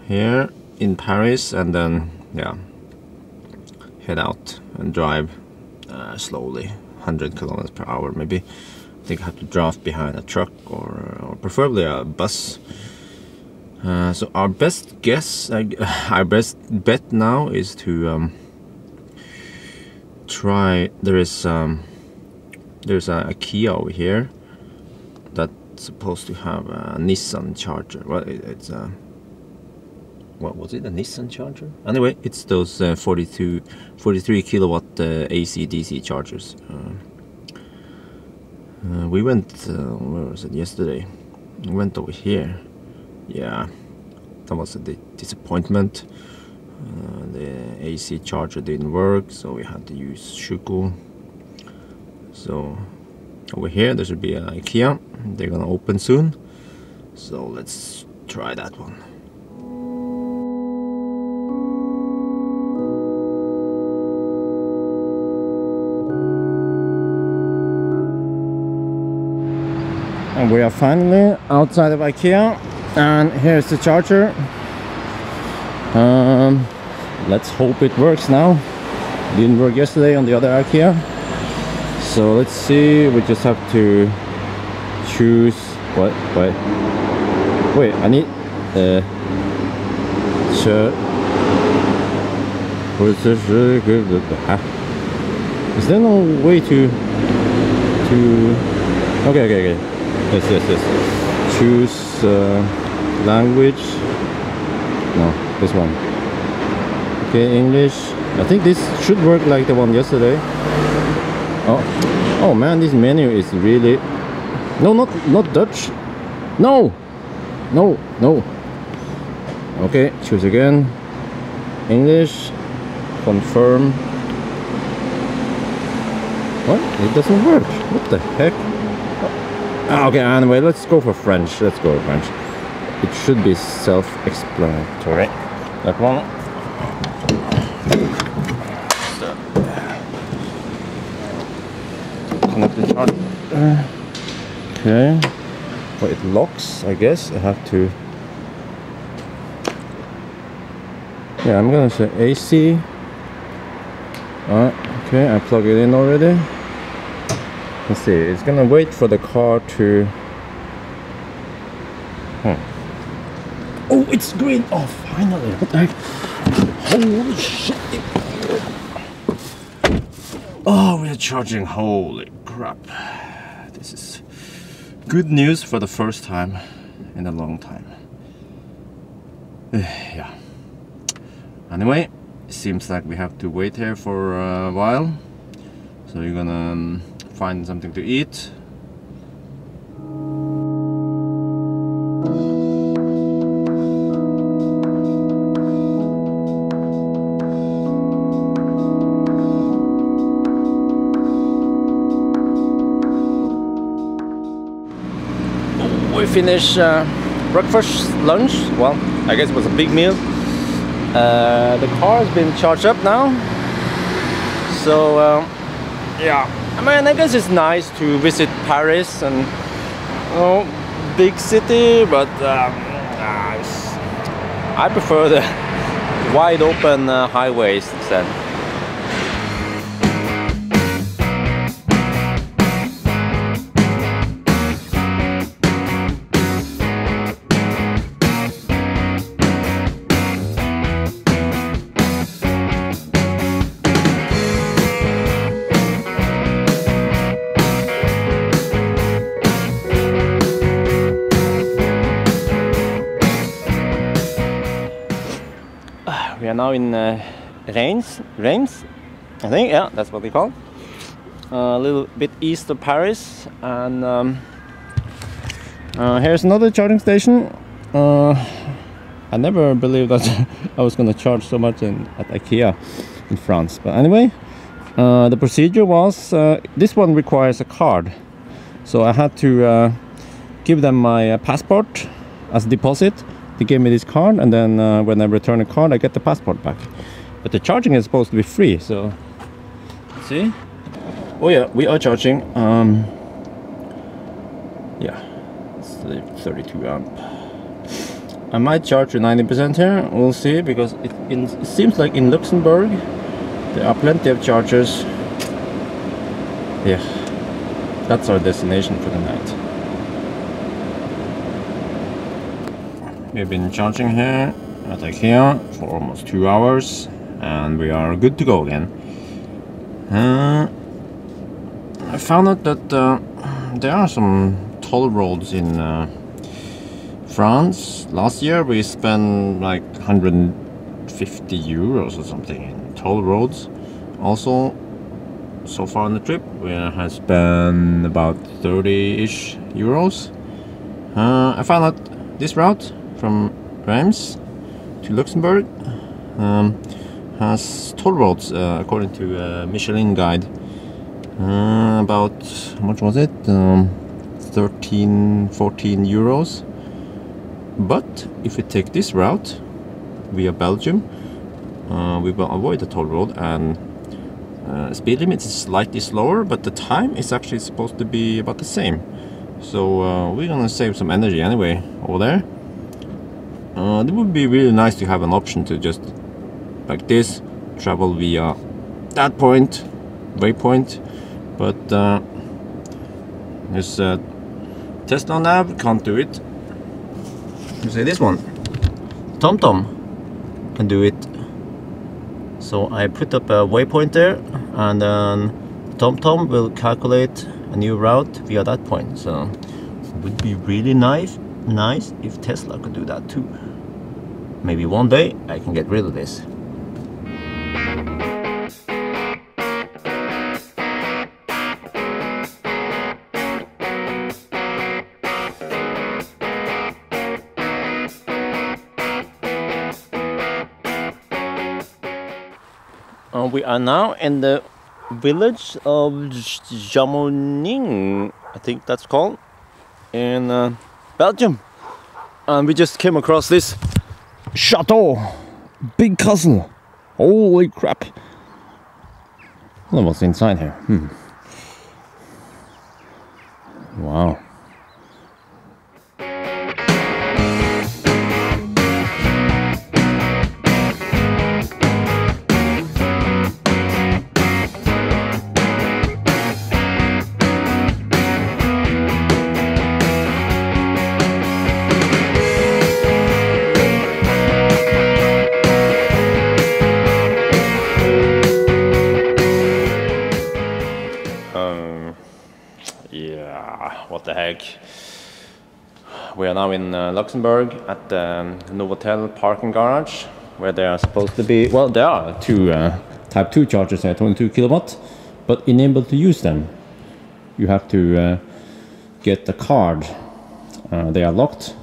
here in Paris, and then yeah, head out and drive slowly, 100 kilometers per hour maybe. I think I have to draft behind a truck or preferably a bus. So our best guess, our best bet now is to try. There's a Kia over here that's supposed to have a Nissan charger. Well, it's a, what was it, a Nissan charger? Anyway, it's those 43 kilowatt AC DC chargers. We went, where was it, yesterday? We went over here. Yeah, that was a disappointment. The AC charger didn't work, so we had to use Shuko. So over here there should be an IKEA. They're gonna open soon, so let's try that one. And we are finally outside of IKEA, and here's the charger. Let's hope it works now. Didn't work yesterday on the other IKEA, so let's see. We just have to choose what. Wait, I need shirt. Is there no way to okay. Yes. Choose language. No, this one. Okay, English. I think this should work like the one yesterday. Oh man, this menu is really... No, not Dutch. No. Okay, choose again. English. Confirm. What? It doesn't work. What the heck? Okay, anyway, let's go for French. It should be self-explanatory. That one. Connect the charger. Okay. Well, it locks, I guess. I have to... Yeah, I'm gonna say AC. Okay, I plug it in already. Let's see, it's gonna wait for the car to... Oh, it's green! Oh, finally! What the heck? Holy shit! Oh, we're charging! Holy crap! This is good news for the first time in a long time. Yeah. Anyway, it seems like we have to wait here for a while. So you're gonna find something to eat. We finished breakfast, lunch. Well, I guess it was a big meal. The car has been charged up now. So yeah, I mean, I guess it's nice to visit Paris and, you know, big city, but I prefer the wide open highways instead. We are now in Reims, I think, yeah, that's what they call it. A little bit east of Paris, and here's another charging station. I never believed that I was going to charge so much at IKEA in France, but anyway, the procedure was this one requires a card, so I had to give them my passport as a deposit. They gave me this card, and then when I return the card, I get the passport back. But the charging is supposed to be free, so let's see. Oh yeah, we are charging. Yeah, it's the 32 amp. I might charge to 90% here, we'll see, because it seems like in Luxembourg there are plenty of chargers. Yeah, that's our destination for the night. We've been charging here at IKEA for almost 2 hours and we are good to go again. I found out that there are some toll roads in France. Last year we spent like 150 euros or something in toll roads. Also, so far on the trip we have spent about 30-ish euros. I found out this route from Reims to Luxembourg has toll roads according to a Michelin guide. About, how much was it? 13, 14 euros. But if we take this route via Belgium, we will avoid the toll road, and speed limit is slightly slower, but the time is actually supposed to be about the same. So we're gonna save some energy anyway over there. It would be really nice to have an option to just like this travel via that point, waypoint, but this Tesla nav can't do it. You see this one, TomTom can do it. So I put up a waypoint there, and then TomTom will calculate a new route via that point. So it would be really nice if Tesla could do that too. Maybe one day I can get rid of this. We are now in the village of Jamoning, I think that's called, in Belgium. And we just came across this chateau, big castle. Holy crap! Well, what's inside here? Wow. What the heck. We are now in Luxembourg at the Novotel parking garage, where there are supposed to be, well, there are two type 2 chargers at 22 kilowatt, but unable to use them. You have to get a card. They are locked,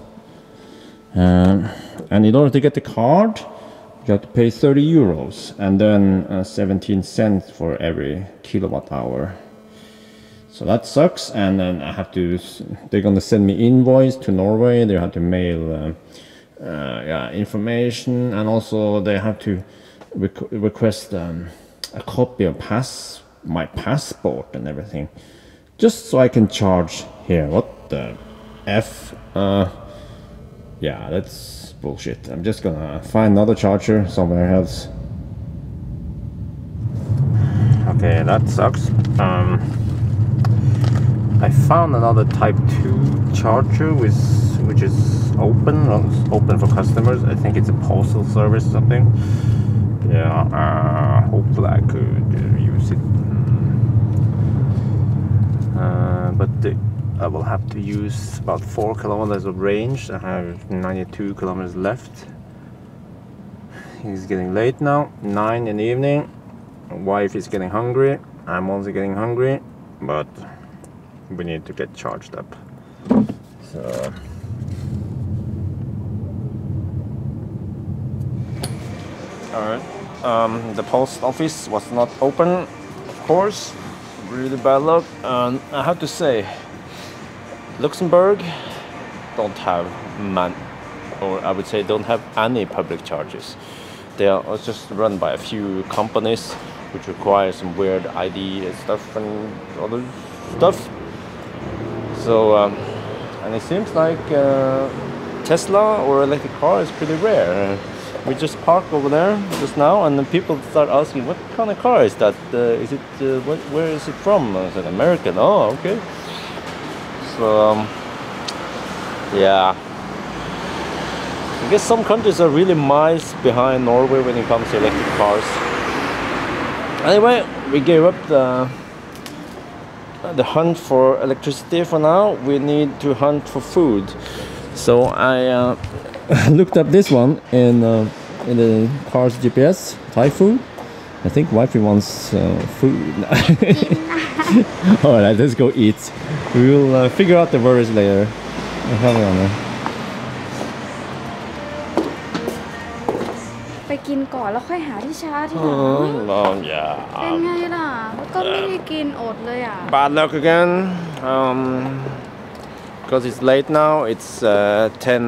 and in order to get the card you have to pay 30 euros and then 17 cents for every kilowatt hour. So that sucks, and then I have to, they're gonna send me invoice to Norway. They have to mail information, and also they have to request a copy of my passport and everything, just so I can charge here. What the F? Yeah, that's bullshit. I'm just gonna find another charger somewhere else. Okay, that sucks. I found another type 2 charger which is open for customers. I think it's a postal service or something. Yeah, hopefully I could use it. But I will have to use about 4 kilometers of range. I have 92 kilometers left. It's getting late now, 9 in the evening. Wife is getting hungry. I'm also getting hungry, but we need to get charged up. So alright, the post office was not open, of course. Really bad luck. And I have to say, Luxembourg don't have or I would say don't have any public charges. They are just run by a few companies which require some weird ID and stuff and other stuff. So and it seems like Tesla or electric car is pretty rare. We just parked over there just now, and then people start asking, what kind of car is that? Is it where is it from? I said, American. Oh, okay. So yeah, I guess some countries are really miles behind Norway when it comes to electric cars. Anyway, we gave up the hunt for electricity for now. We need to hunt for food. So I looked up this one in the car's GPS, Thai food. I think wifey wants food. Alright, let's go eat. We will figure out the words later. I have it on there. ไปกินก่อนแล้วค่อยหาที่ชาร์จทีหลัง Yeah. เป็นไงล่ะแล้วก็ไม่ได้กินอดเลยอ่ะ Bad luck again. Because it's late now. It's 10.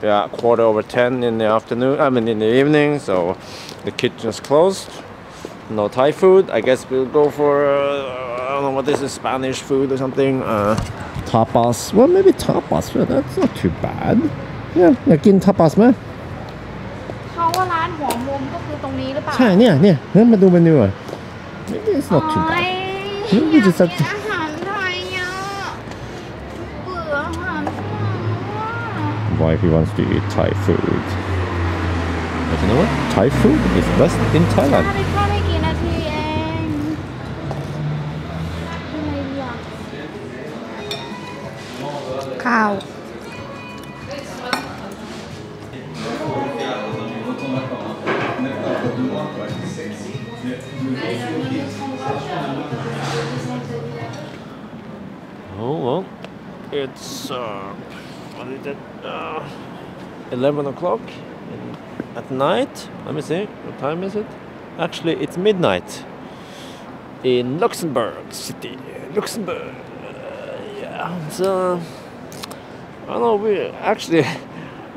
Yeah, 10:15 in the afternoon. I mean in the evening. So the kitchen's closed. No Thai food. I guess we'll go for I don't know what this is, Spanish food or something. Tapas. Well, maybe tapas. Well, that's not too bad. Yeah, อยากกิน tapas ไหม เขาว่าร้านหัวมุมก็คือตรงนี้หรือเปล่า ใช่เนี่ยมาดูเมนูอ่ะ Maybe it's not too bad. อยากกินอาหารไทยอ่ะเบื่ออาหารฝรั่งอ่ะ Wifey wants to eat Thai food. But you know what? Thai food is best in Thailand. ไปเข้าไม่กี่นาทีเองอะไรล่ะข้าว Oh well, it's what is it? 11 o'clock at night. Let me see. What time is it? Actually, it's midnight in Luxembourg City. Luxembourg. Yeah. So I don't know.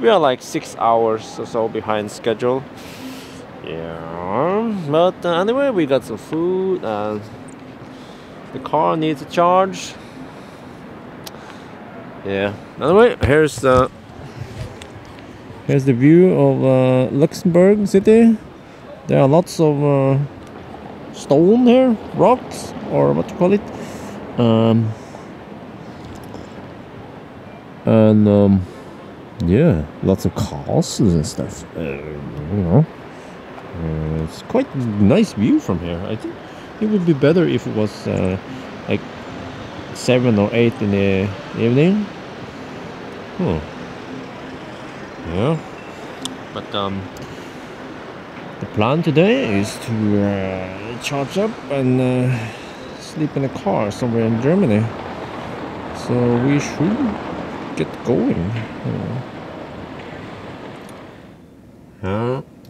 We are like 6 hours or so behind schedule. Yeah. But anyway, we got some food and the car needs a charge. Yeah. Anyway, here's the view of Luxembourg City. There are lots of stone here, rocks, or what you call it, and yeah, lots of castles and stuff. You know, it's quite a nice view from here. I think it would be better if it was like 7 or 8 in the evening. Yeah, but the plan today is to charge up and sleep in a car somewhere in Germany. So we should get going.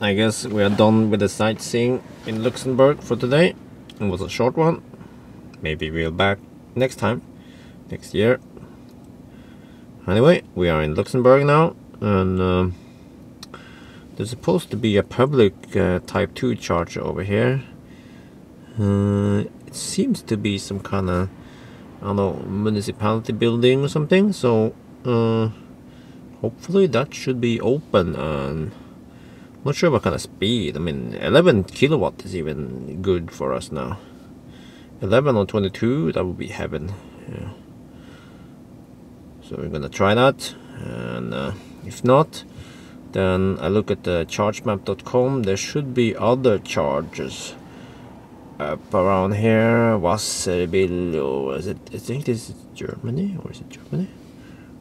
I guess we are done with the sightseeing in Luxembourg for today. It was a short one. Maybe we'll back next time, next year. Anyway, we are in Luxembourg now, and there's supposed to be a public Type 2 charger over here. It seems to be some kind of, I don't know, municipality building or something, so hopefully that should be open. And I'm not sure what kind of speed. I mean, 11 kilowatt is even good for us now. 11 or 22, that would be heaven. Yeah. So we're gonna try that, and if not, then I look at the chargemap.com. There should be other chargers up around here. Wasserbill, or is it? I think this is Germany, or is it Germany?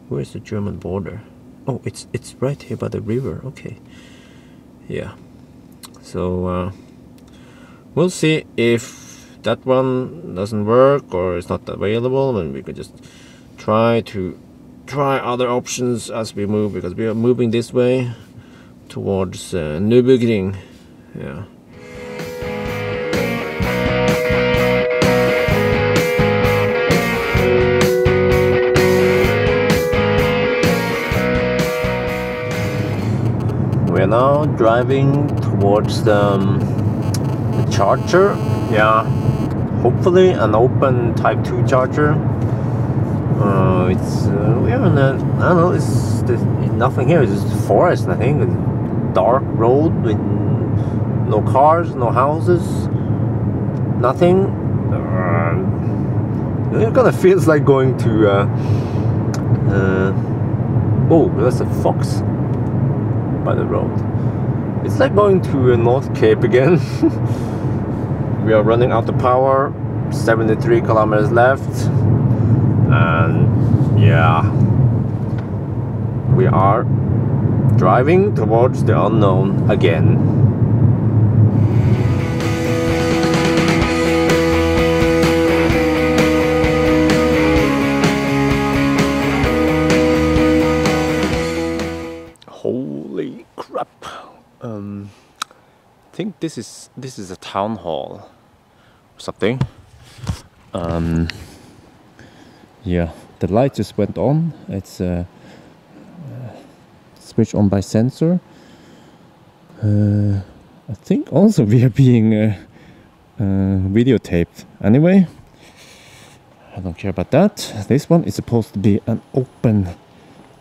Where is the German border? Oh, it's right here by the river. Okay, yeah. So we'll see if that one doesn't work or is not available, and we could just try other options as we move, because we are moving this way towards Nürburgring. Yeah. We are now driving towards the charger. Yeah, hopefully an open Type 2 charger. we're on a, I don't know, it's nothing here. It's just forest, I think. It's dark road with no cars, no houses, nothing. It kind of feels like going to oh, there's a fox by the road. It's like going to North Cape again. We are running out of power, 73 kilometers left, and yeah, we are driving towards the unknown again. Holy crap! I think this is a town hall or something. Yeah, the light just went on. It's switched on by sensor. I think also we are being videotaped. Anyway, I don't care about that. This one is supposed to be an open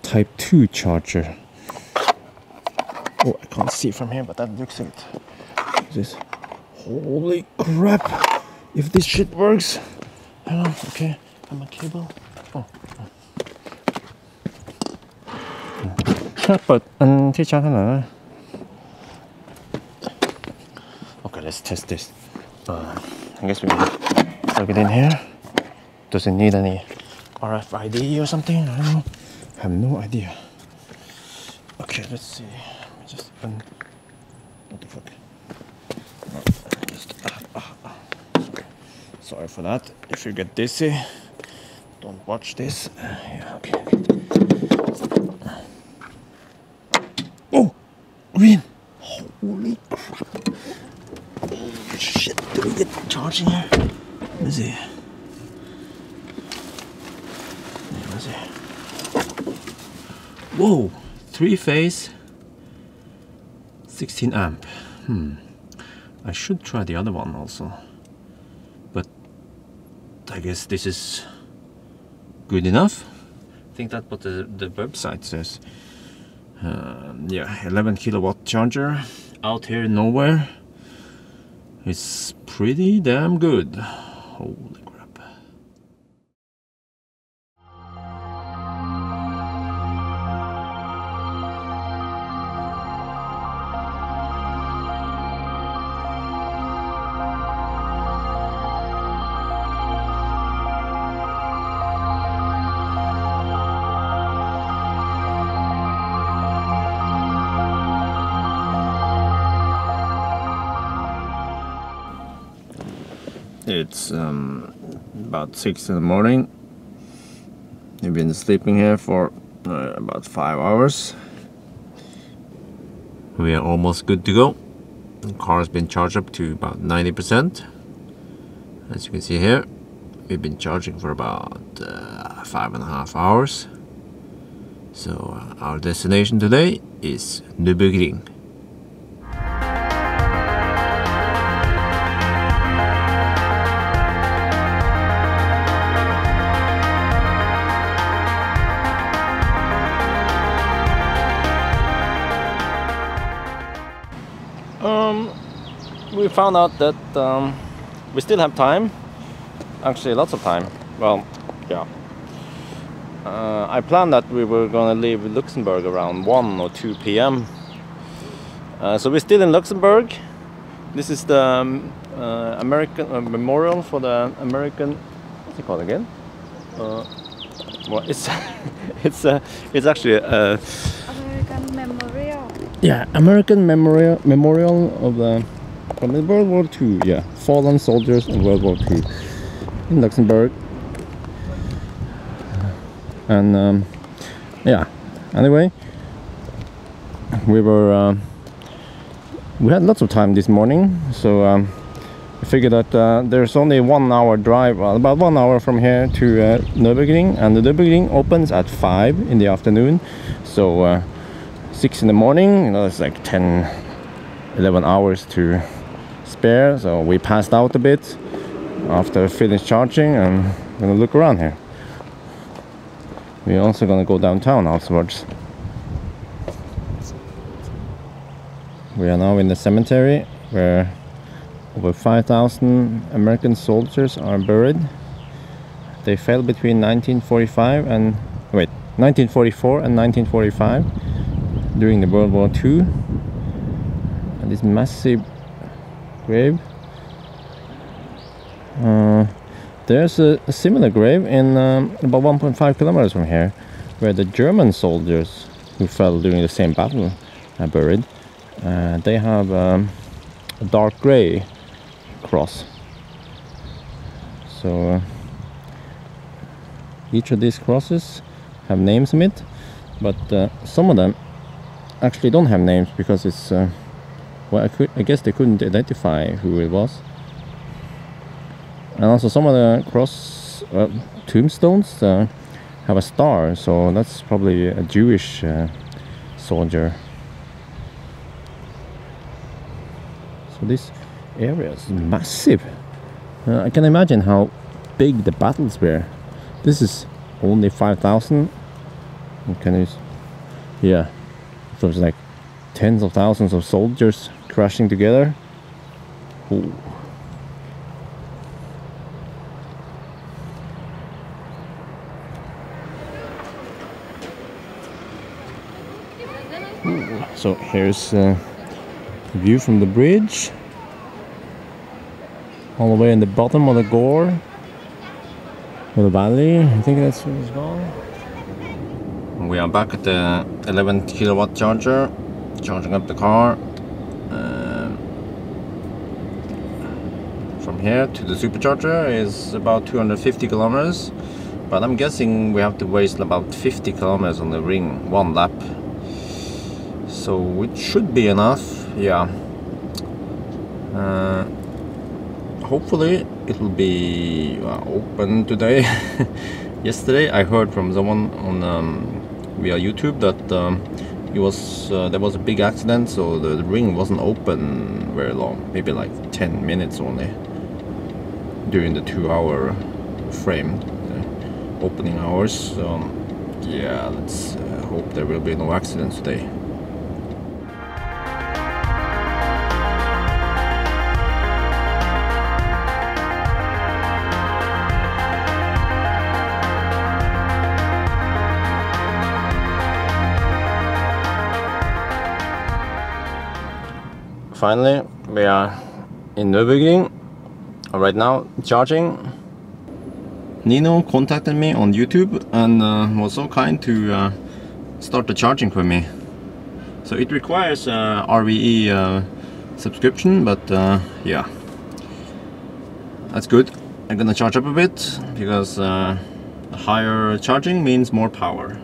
Type 2 charger. Oh, I can't see from here, but that looks it. This. Holy crap! If this shit works. Hang on, okay. I'm a cable. Oh. Okay, let's test this. I guess we can plug it in here. Does it need any RFID or something? I don't know. I have no idea. Okay, let's see. Just what the fuck? Just, sorry for that. If you get dizzy, don't watch this. Yeah, okay. Oh, green! Holy crap! Oh shit! Do we get charging here? Let me see. Let's see. Whoa! 3-phase. 16 amp. I should try the other one also, but I guess this is good enough. I think that's what the website says. Yeah, 11 kilowatt charger out here in nowhere. It's pretty damn good. Holy crap. It's about 6 in the morning. We've been sleeping here for about 5 hours. We are almost good to go. The car has been charged up to about 90%. As you can see here, we've been charging for about 5.5 hours. So our destination today is Nürburgring. We found out that we still have time, actually lots of time. Well, yeah. I planned that we were gonna leave Luxembourg around 1 or 2 p.m. So we're still in Luxembourg. This is the American memorial for the American, what's it called again? Well, it's it's actually a American Memorial. Yeah, American memorial of the from World War II. Yeah, fallen soldiers in World War II in Luxembourg. And yeah. Anyway, we had lots of time this morning, so I figured that there's only 1 hour drive, well, about 1 hour from here to Nürburgring, and the Nürburgring opens at 5 in the afternoon. So 6 in the morning, you know, it's like 10-11 hours to spare. So we passed out a bit after finished charging, and I'm gonna look around here. We're also gonna go downtown afterwards. We are now in the cemetery where over 5,000 American soldiers are buried. They fell between 1944 and 1945 during the World War II. And this massive grave. There's a similar grave in about 1.5 kilometers from here, where the German soldiers who fell during the same battle are buried. They have a dark grey cross. So each of these crosses have names on it, but some of them actually don't have names because it's well, I guess they couldn't identify who it was. And also some of the tombstones have a star, so that's probably a Jewish soldier. So this area is massive. I can imagine how big the battles were. This is only 5,000. Can you? Yeah, so it's like tens of thousands of soldiers crashing together. Ooh. So here's a view from the bridge, all the way in the bottom of the gore, or the valley. I think that's where it's gone. We are back at the 11 kilowatt charger, charging up the car. From here to the supercharger is about 250 kilometers, but I'm guessing we have to waste about 50 kilometers on the ring, one lap. So it should be enough, yeah. Hopefully it will be open today. Yesterday I heard from someone on via YouTube that there was a big accident, so the ring wasn't open very long, maybe like 10 minutes only during the 2-hour frame, the opening hours. So yeah, let's hope there will be no accidents today. Finally, we are in Nürburgring right now, charging. Nino contacted me on YouTube and was so kind to start the charging for me. So it requires RVE subscription, but yeah, that's good. I'm gonna charge up a bit because higher charging means more power.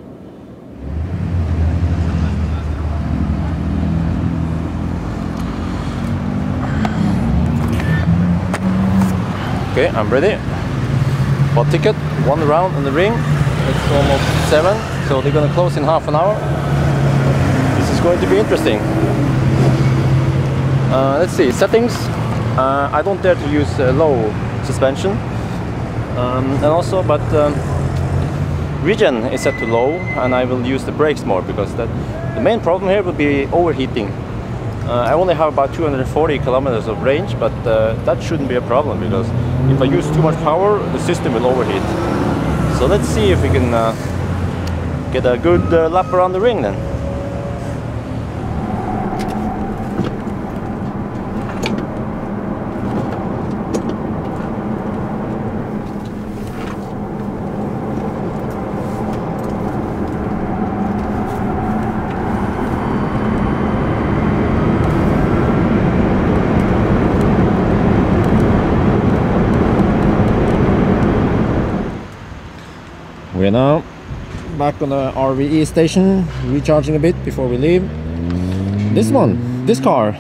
Okay, I'm ready. Bought ticket, 1 round in the ring. It's almost 7, so they're gonna close in half an hour. This is going to be interesting. Let's see, settings. I don't dare to use low suspension. And also, but regen is set to low, and I will use the brakes more because the main problem here will be overheating. I only have about 240 kilometers of range, but that shouldn't be a problem because if I use too much power, the system will overheat. So let's see if we can get a good lap around the ring then. We're now back on the RVE station, recharging a bit before we leave. This car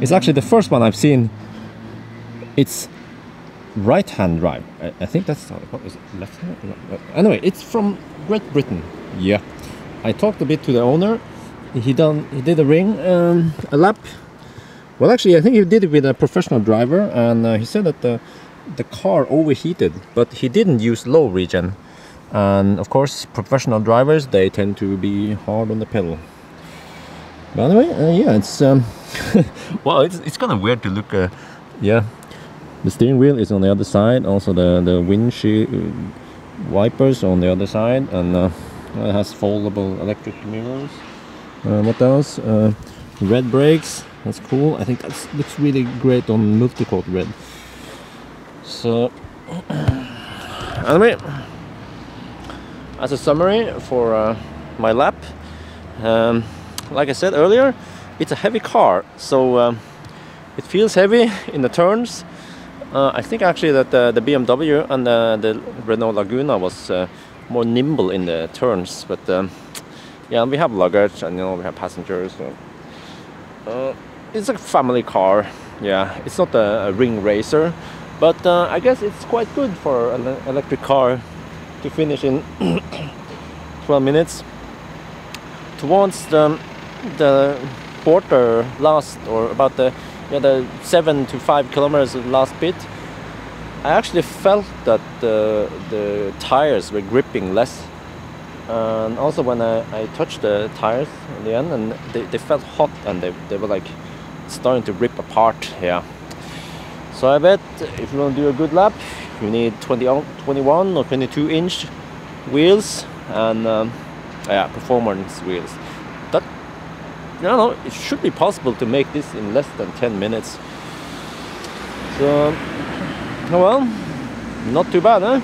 is actually the first one I've seen. It's right-hand drive. I think that's what is it, left-hand? Anyway, it's from Great Britain. Yeah, I talked a bit to the owner. He did a ring, a lap. Well, actually, I think he did it with a professional driver, and he said that the car overheated, but he didn't use low regen. And of course, professional drivers, they tend to be hard on the pedal. But anyway, yeah, it's well, it's kind of weird to look. Yeah, the steering wheel is on the other side. Also, the windshield wipers on the other side, and it has foldable electric mirrors. What else? Red brakes. That's cool. I think that looks really great on multi-coat red. So, anyway, as a summary for my lap. Like I said earlier, it's a heavy car, so it feels heavy in the turns. I think actually that the BMW and the Renault Laguna was more nimble in the turns, but yeah, we have luggage and we have passengers. So, it's a family car. Yeah, it's not a ring racer, but I guess it's quite good for an electric car to finish in 12 minutes. Towards the quarter last, or about the 7 to 5 kilometers last bit, I actually felt that the tires were gripping less, and also when I touched the tires in the end, and they felt hot, and they were like starting to rip apart. Yeah, so I bet if you want to do a good lap, you need 21 or 22 inch wheels, and yeah, performance wheels. That, you know, it should be possible to make this in less than 10 minutes. So, well, not too bad, huh?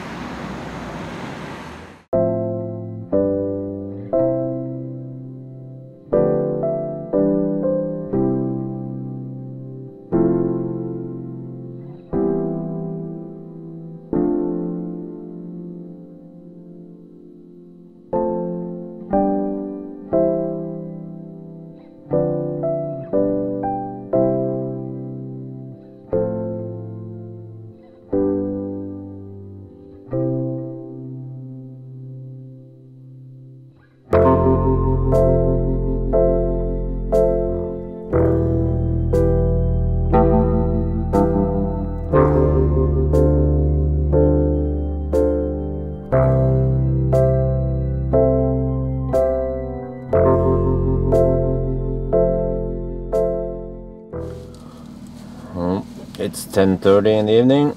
It's 10:30 in the evening.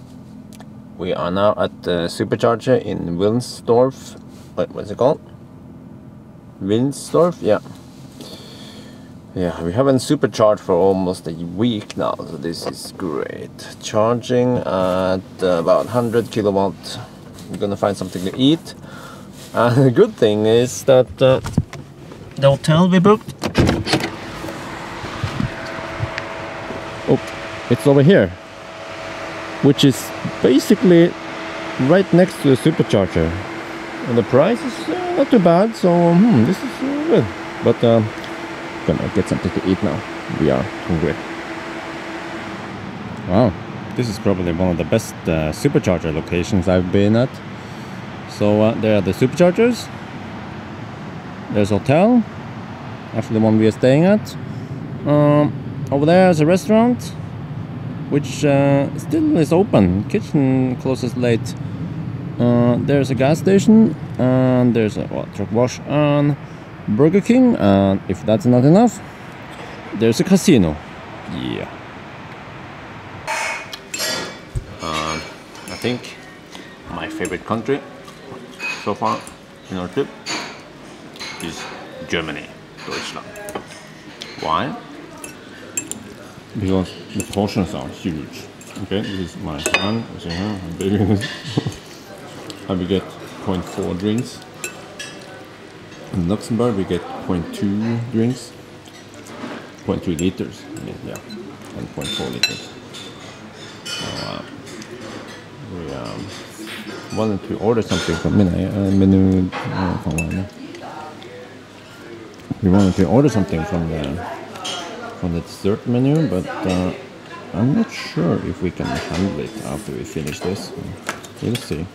We are now at the supercharger in Wilnsdorf. What's it called? Wilnsdorf? Yeah. Yeah, we haven't supercharged for almost a week now, so this is great. Charging at about 100 kilowatt. We're gonna find something to eat. And the good thing is that the hotel we booked, it's over here, which is basically right next to the supercharger, and the price is not too bad, so this is good. But gonna get something to eat now. We are hungry. Wow, this is probably one of the best supercharger locations I've been at. So there are the superchargers, there's a hotel, actually the one we are staying at. Over there is a restaurant, which still is open. Kitchen closes late. There's a gas station, and there's a truck wash, and Burger King, and if that's not enough, there's a casino. Yeah. I think my favorite country so far in our trip is Germany, Deutschland. Why? Because the portions are huge. Okay, this is my son, baby. And we get 0.4 drinks. In Luxembourg we get 0.2 drinks. 0.3 liters, I mean, yeah, and 0.4 liters. So we wanted to order something from menu. We wanted to order something from the dessert menu, but I'm not sure if we can handle it after we finish this. We'll see.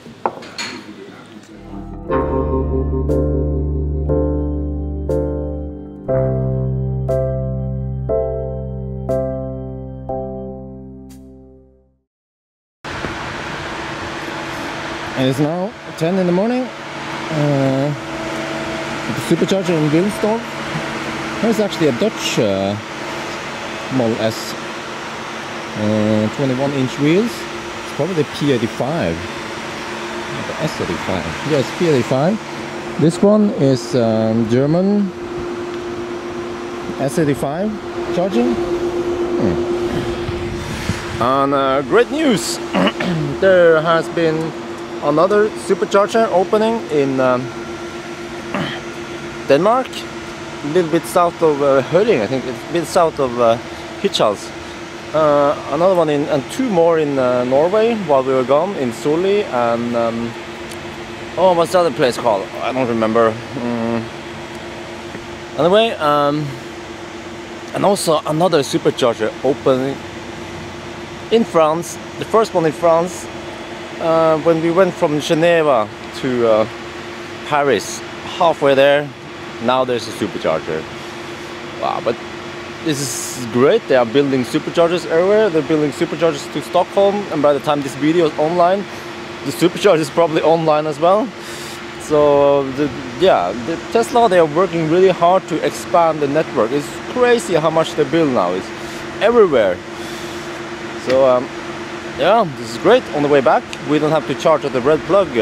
It is now 10 in the morning, the supercharger in Wilsdorf. There's actually a Dutch Model S 21-inch wheels. It's probably the P85. The S85. Yes, P85. This one is German S85 charging. And great news! There has been another supercharger opening in Denmark, a little bit south of Høring. I think it's a bit south of Hirtshals. Another one and two more in Norway while we were gone, in Solli and oh, what's the other place called? I don't remember. Anyway, and also another supercharger opening in France. The first one in France, when we went from Geneva to Paris, halfway there, now there's a supercharger. Wow, but this is great. They are building superchargers everywhere. They're building superchargers to Stockholm, and by the time this video is online, the supercharger is probably online as well. So the Tesla, they are working really hard to expand the network. It's crazy how much they build now. It's everywhere. So yeah, this is great. On the way back, we don't have to charge at the red plug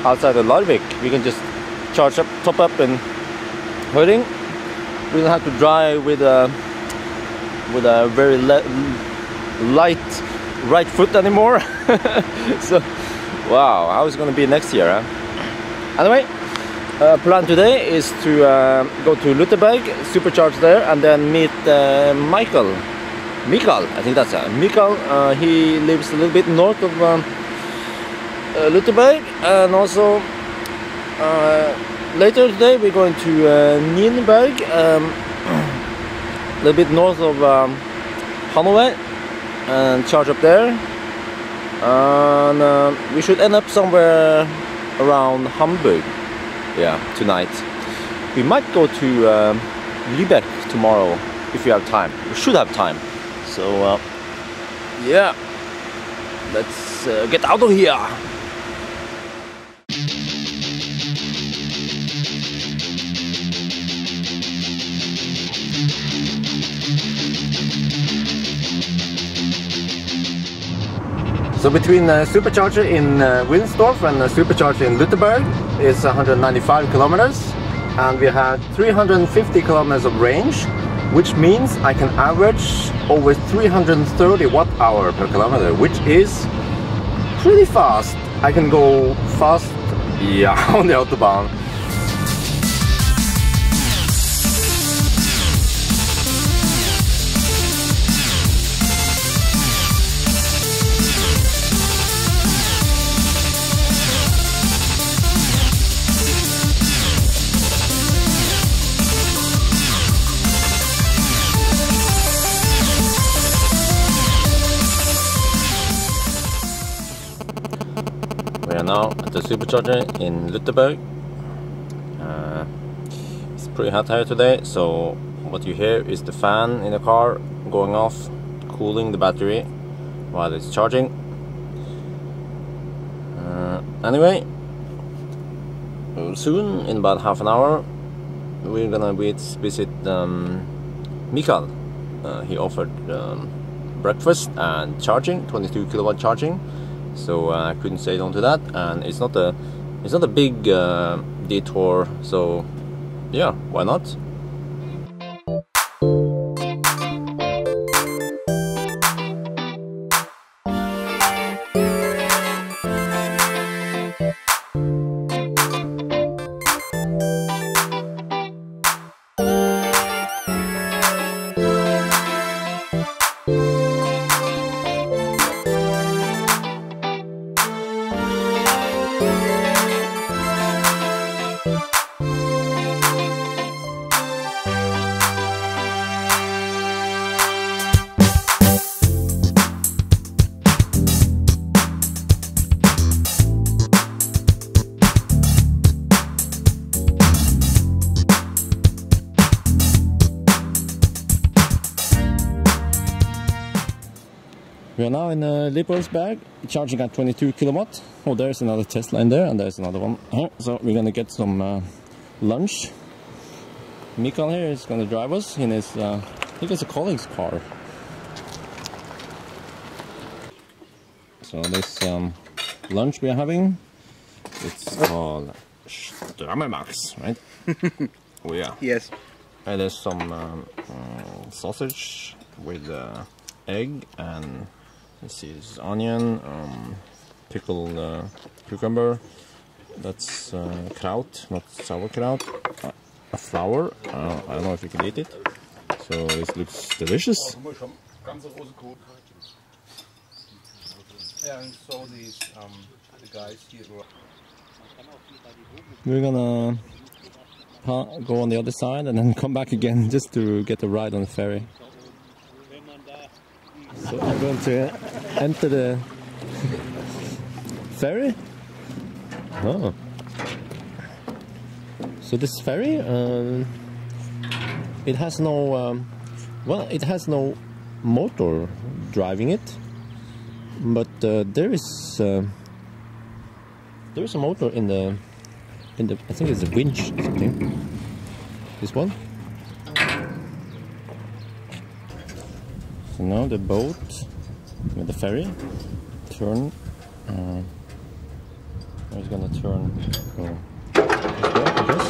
outside of Larvik. We can just charge up, top up in Høring. We don't have to drive with a very light right foot anymore. So wow, how is it going to be next year, huh? Anyway, plan today is to go to Lutherberg, supercharge there, and then meet Mikael, I think that's Mikael. He lives a little bit north of Lutherberg, and also later today we're going to Nienberg, a little bit north of Hannover, and charge up there. And we should end up somewhere around Hamburg, yeah, tonight. We might go to Lübeck tomorrow if we have time. We should have time. So yeah, let's get out of here. So between the supercharger in Wilsdorf and the supercharger in Lutherberg is 195 kilometers, and we have 350 kilometers of range, which means I can average over 330 watt-hour per kilometer, which is pretty fast. I can go fast, yeah, on the Autobahn. We are now at the supercharger in Lutherberg. It's pretty hot here today, so what you hear is the fan in the car going off, cooling the battery while it's charging. Anyway, soon, in about half an hour, we're gonna visit Mikael. He offered breakfast and charging, 22 kilowatt charging. So I couldn't say no to that, and it's not a big detour, so yeah, why not? We are now in Lully-Geneva, charging at 22 kilowatt. Oh, there's another Tesla in there, and there's another one here. So we're gonna get some lunch. Mikael here is gonna drive us in his, I think it's a colleague's car. So this lunch we are having, it's called Max, right? Oh yeah. Yes. And there's some sausage with egg and let's see, it's onion, pickled cucumber. That's kraut, not sauerkraut. A flour. I don't know if you can eat it. So this looks delicious. Yeah, and so these the guys here. We're gonna go on the other side and then come back again just to get a ride on the ferry. So I'm going to enter the ferry. Oh. So this ferry, it has no, well, it has no motor driving it, but there is a motor in the I think it's a winch or something. This one. So now the boat with the ferry turn. It's gonna turn. Go this way, I guess.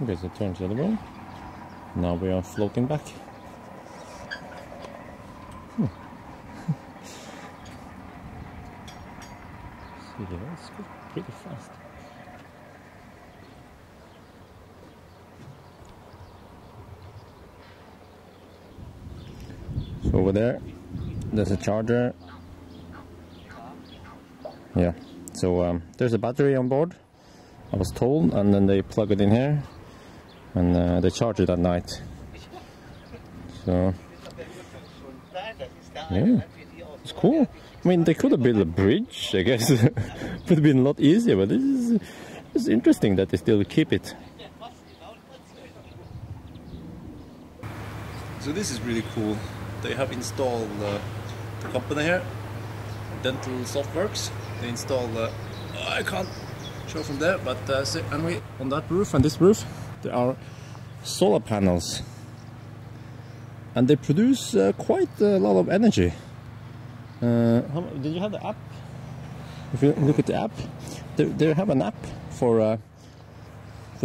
Okay, so it turns the other way. Now we are floating back. See here, it's pretty fast. So over there's a charger. Yeah, so there's a battery on board, I was told, and then they plug it in here. And they charge it at night. So, yeah, it's cool. I mean, they could have built a bridge, I guess. Would have been a lot easier, but it's interesting that they still keep it. So this is really cool. They have installed the company here, Dental Softworks. They installed I can't show from there, but anyway, on that roof and this roof, there are solar panels, and they produce quite a lot of energy. Did you have the app? If you look at the app, they have an app for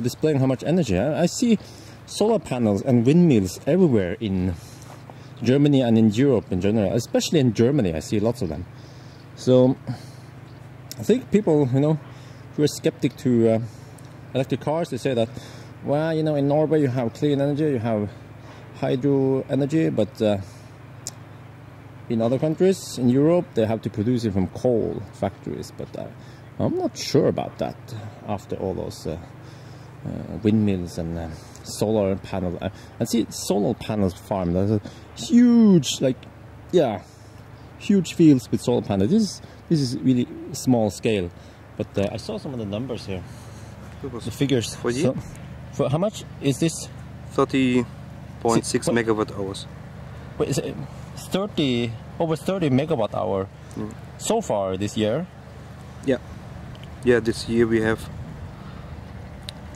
displaying how much energy. I see solar panels and windmills everywhere in Germany and in Europe in general, especially in Germany. I see lots of them. So I think people, you know, who are skeptic to electric cars, they say that, well, you know, in Norway you have clean energy, you have hydro energy, but in other countries in Europe they have to produce it from coal factories. But I'm not sure about that after all those windmills and solar panels. I see solar panels farm. There's a huge, like, yeah, huge fields with solar panels. This is really small scale, but I saw some of the numbers here, the figures. For you? So, for how much is this? 30.6 megawatt hours. Wait, is it over 30 megawatt hour so far this year? Yeah. Yeah, this year we have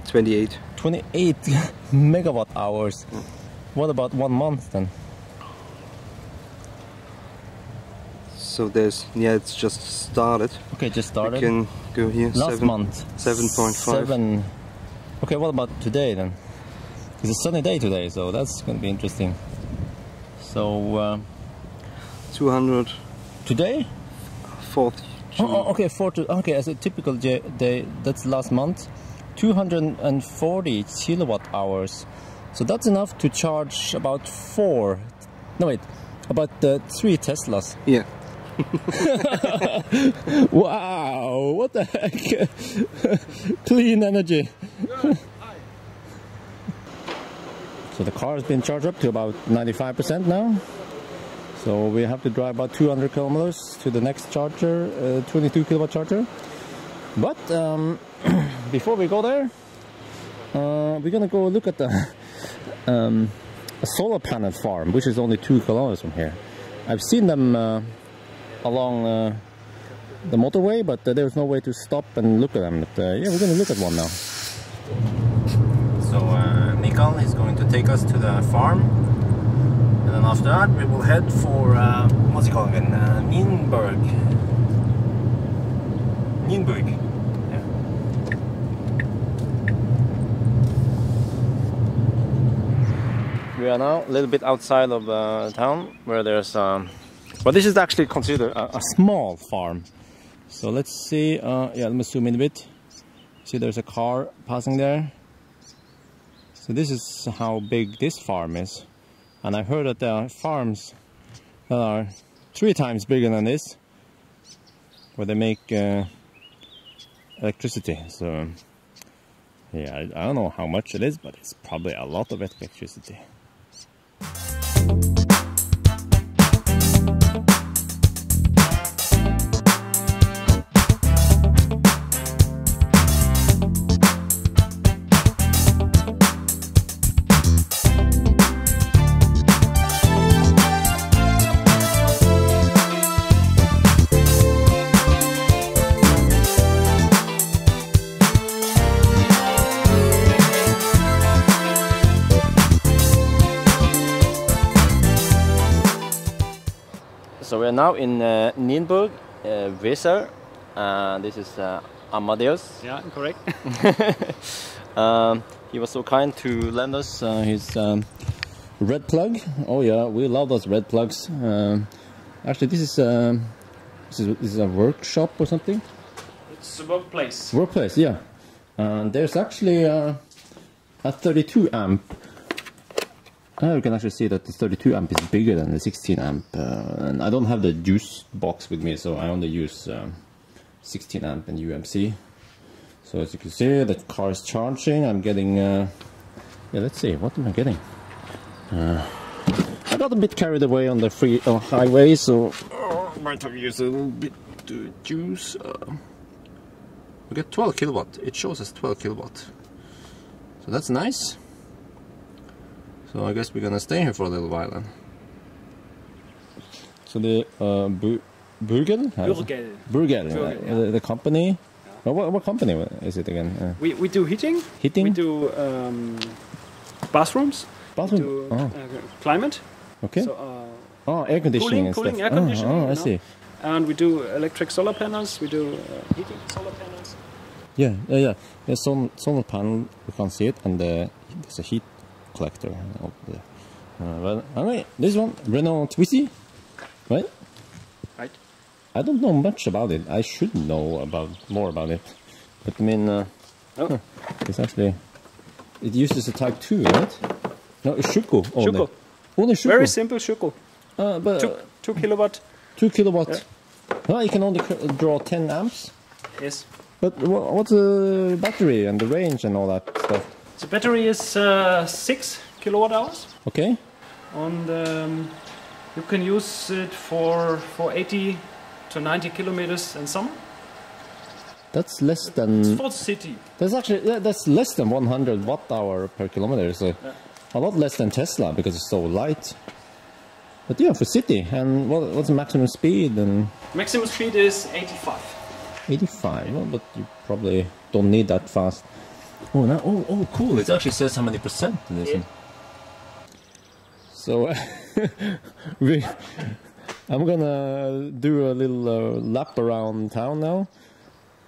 28. 28 megawatt hours. What about 1 month then? So there's, yeah, it's just started. Okay, just started. We can go here. Last month. 7.5. Okay, what about today then? It's a sunny day today, so that's going to be interesting. So 200. Today? 40. Okay, okay, as a typical day, that's last month. 240 kilowatt hours. So that's enough to charge about 3 Teslas. Yeah. Wow, what the heck? Clean energy. So the car has been charged up to about 95% now. So we have to drive about 200 kilometers to the next charger, 22 kilowatt charger. But before we go there, we're gonna go look at the a solar panel farm, which is only 2 kilometers from here. I've seen them along the motorway, but there's no way to stop and look at them. But yeah, we're gonna look at one now. So Mikael is going to take us to the farm, and then after that we will head for what's it called again? Nienburg. Yeah. We are now a little bit outside of town, where there's well, this is actually considered a small farm. So let's see. Yeah, let me zoom in a bit. See, there's a car passing there. So this is how big this farm is. And I heard that there are farms that are 3 times bigger than this, where they make electricity. So yeah, I don't know how much it is, but it's probably a lot of electricity. So we are now in Nienburg, Weser. This is Amadeus. Yeah, correct. He was so kind to lend us his red plug. Oh yeah, we love those red plugs. Actually, this is a workshop or something. It's a workplace. Workplace, yeah. There's actually a 32 amp. You can actually see that the 32 amp is bigger than the 16 amp, and I don't have the juice box with me, so I only use 16 amp and UMC. So as you can see, the car is charging. I'm getting, yeah, let's see, what am I getting? I got a bit carried away on the highway, so might have used a little bit juice. We get 12 kilowatt. It shows us 12 kilowatt, so that's nice. So I guess we're gonna stay here for a little while then. So the Burgel, the company. Yeah. What company is it again? We do heating. Heating. We do bathrooms. Bathroom. We do climate. Okay. So, air conditioning and cooling, stuff. air conditioning. I see. And we do electric solar panels. We do heating solar panels. Yeah. There's some solar panel. You can't see it, and there's a heat collector. Well, anyway, this one, Renault Twizy, right? Right. I don't know much about it. I should know more about it. But I mean, it's actually, it uses a Type 2, right? No, it's Schuko only. Schuko. Only Schuko. Very simple Schuko. But 2 kilowatt. 2 kilowatt. Yeah. Well, you can only draw 10 amps. Yes. But what's the battery and the range and all that stuff? The battery is 6 kilowatt hours. Okay. And you can use it for 80 to 90 kilometers in summer. That's less than. It's for the city. That's less than 100 watt hour per kilometer. So a lot less than Tesla because it's so light. But yeah, for city. And what's the maximum speed? And maximum speed is 85. 85. Well, but you probably don't need that fast. Oh, now, oh, cool! It actually says how many percent in this one. So I'm gonna do a little lap around town now.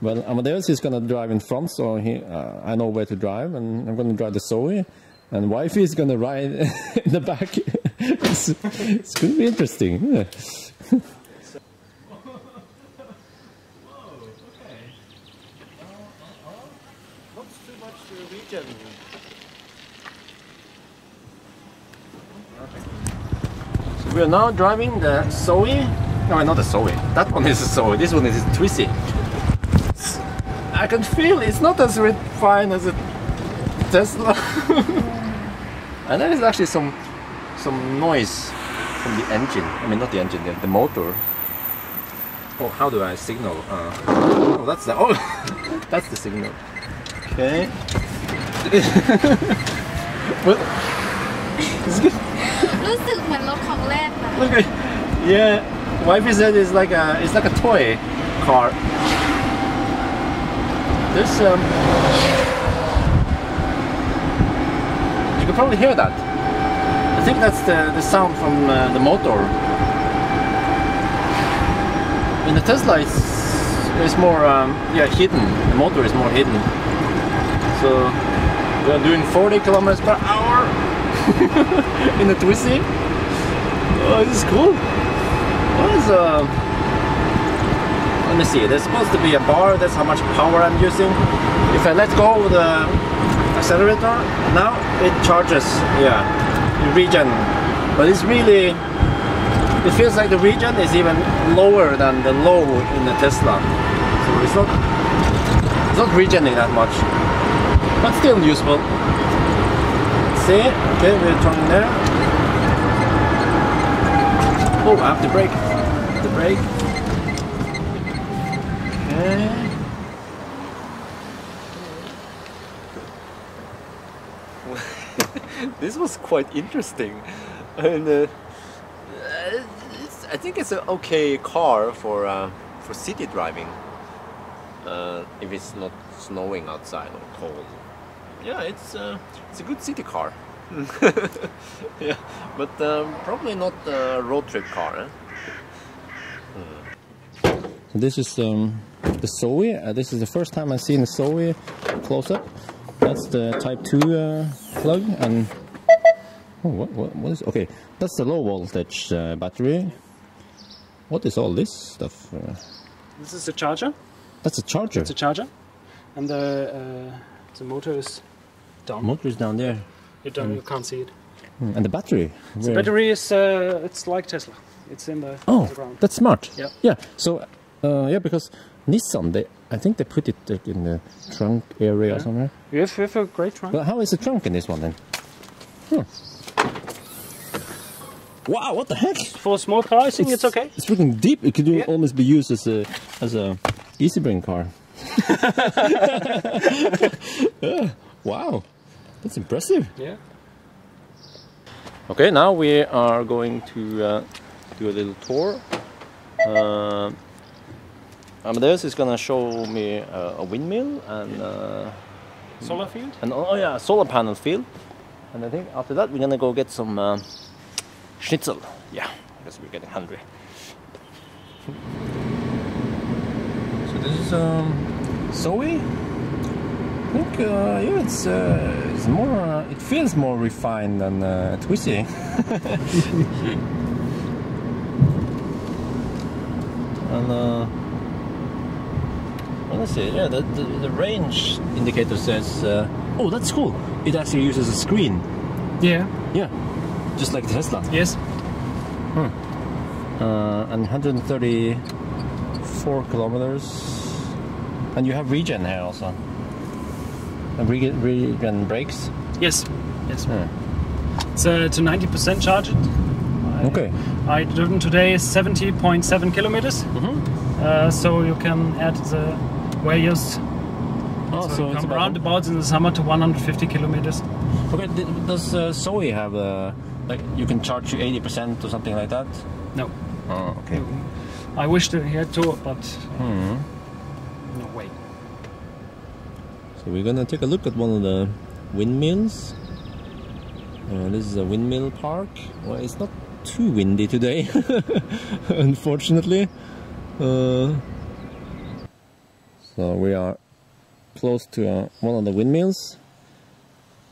Well, Amadeus is gonna drive in front, so I know where to drive, and I'm gonna drive the Zoe, and wifey is gonna ride in the back. It's gonna be interesting. Yeah. So we are now driving the Zoe. No, not the Zoe. That one is a Zoe. This one is a Twizy. I can feel it's not as refined as a Tesla. And there is actually some noise from the engine. I mean, not the engine, the motor. Oh, how do I signal? Oh, that's the that's the signal. Okay. Well, it's good. รู้สึกเหมือนรถของเล่นนะ Look at, yeah. Wifey said it's like a toy car. There's you can probably hear that. I think that's the sound from the motor. In the Tesla, it's more hidden. The motor is more hidden. So we are doing 40 kilometers per hour in the Twizy. Oh, this is cool. What is let me see. There's supposed to be a bar. That's how much power I'm using. If I let go of the accelerator, now it charges. Yeah, the regen. But it's really. It feels like the regen is even lower than the low in the Tesla. So it's not regening that much. But still useful. See? Okay, we're turning there. Oh, I have to brake. The brake. Okay. This was quite interesting. And I think it's an okay car for city driving. If it's not snowing outside or cold. Yeah, it's a good city car. Yeah, but probably not a road trip car. Eh? This is the Zoe. This is the first time I've seen a Zoe close up. That's the Type 2 plug, and oh, what is? Okay, that's the low voltage battery. What is all this stuff? This is a charger. That's a charger. It's a charger, and the motor is down. The motor is down there. You can't see it. And the battery? The battery is it's like Tesla. It's in the ground. That's smart. Yeah. Yeah. So yeah, because Nissan, I think they put it in the trunk area somewhere. We have a great trunk. But how is the trunk in this one then? Wow, what the heck? For small car, I think it's okay. It's freaking deep. It could almost be used as a easy bring car. Wow, that's impressive. Yeah. Okay, now we are going to do a little tour. Amadeus is gonna show me a windmill and Solar field. and a solar panel field. And I think after that we're gonna go get some schnitzel. Yeah, because we're getting hungry. So this is Zoe. I think yeah, it's more. It feels more refined than Twizy. And let's see. Yeah, the range indicator says. Oh, that's cool. It actually uses a screen. Yeah. Yeah, just like Tesla. Yes. And 134 kilometers. And you have regen here also. And regen brakes. Yes. Yes. It's to 90% charged. Okay. I driven today 70.7 kilometers. So you can add the values. Oh, so it's come about roundabouts in the summer to 150 kilometers. Okay. Does Zoe have like you can charge you 80% or something like that? No. Oh, okay. I wish to hear too, but no way. So we're gonna take a look at one of the windmills. This is a windmill park. Well, it's not too windy today, unfortunately. So we are close to one of the windmills.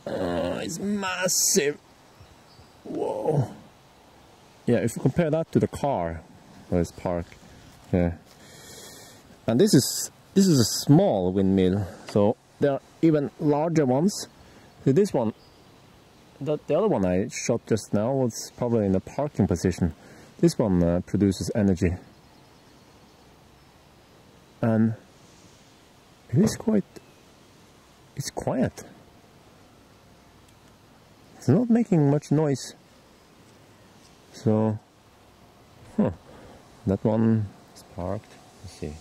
It's massive. Whoa. Yeah, if you compare that to the car where it's parked. Yeah. And this is a small windmill, so there are even larger ones. So this one, the other one I shot just now was probably in the parking position. This one produces energy. And it's quiet. It's not making much noise. So, that one is parked. Let's see.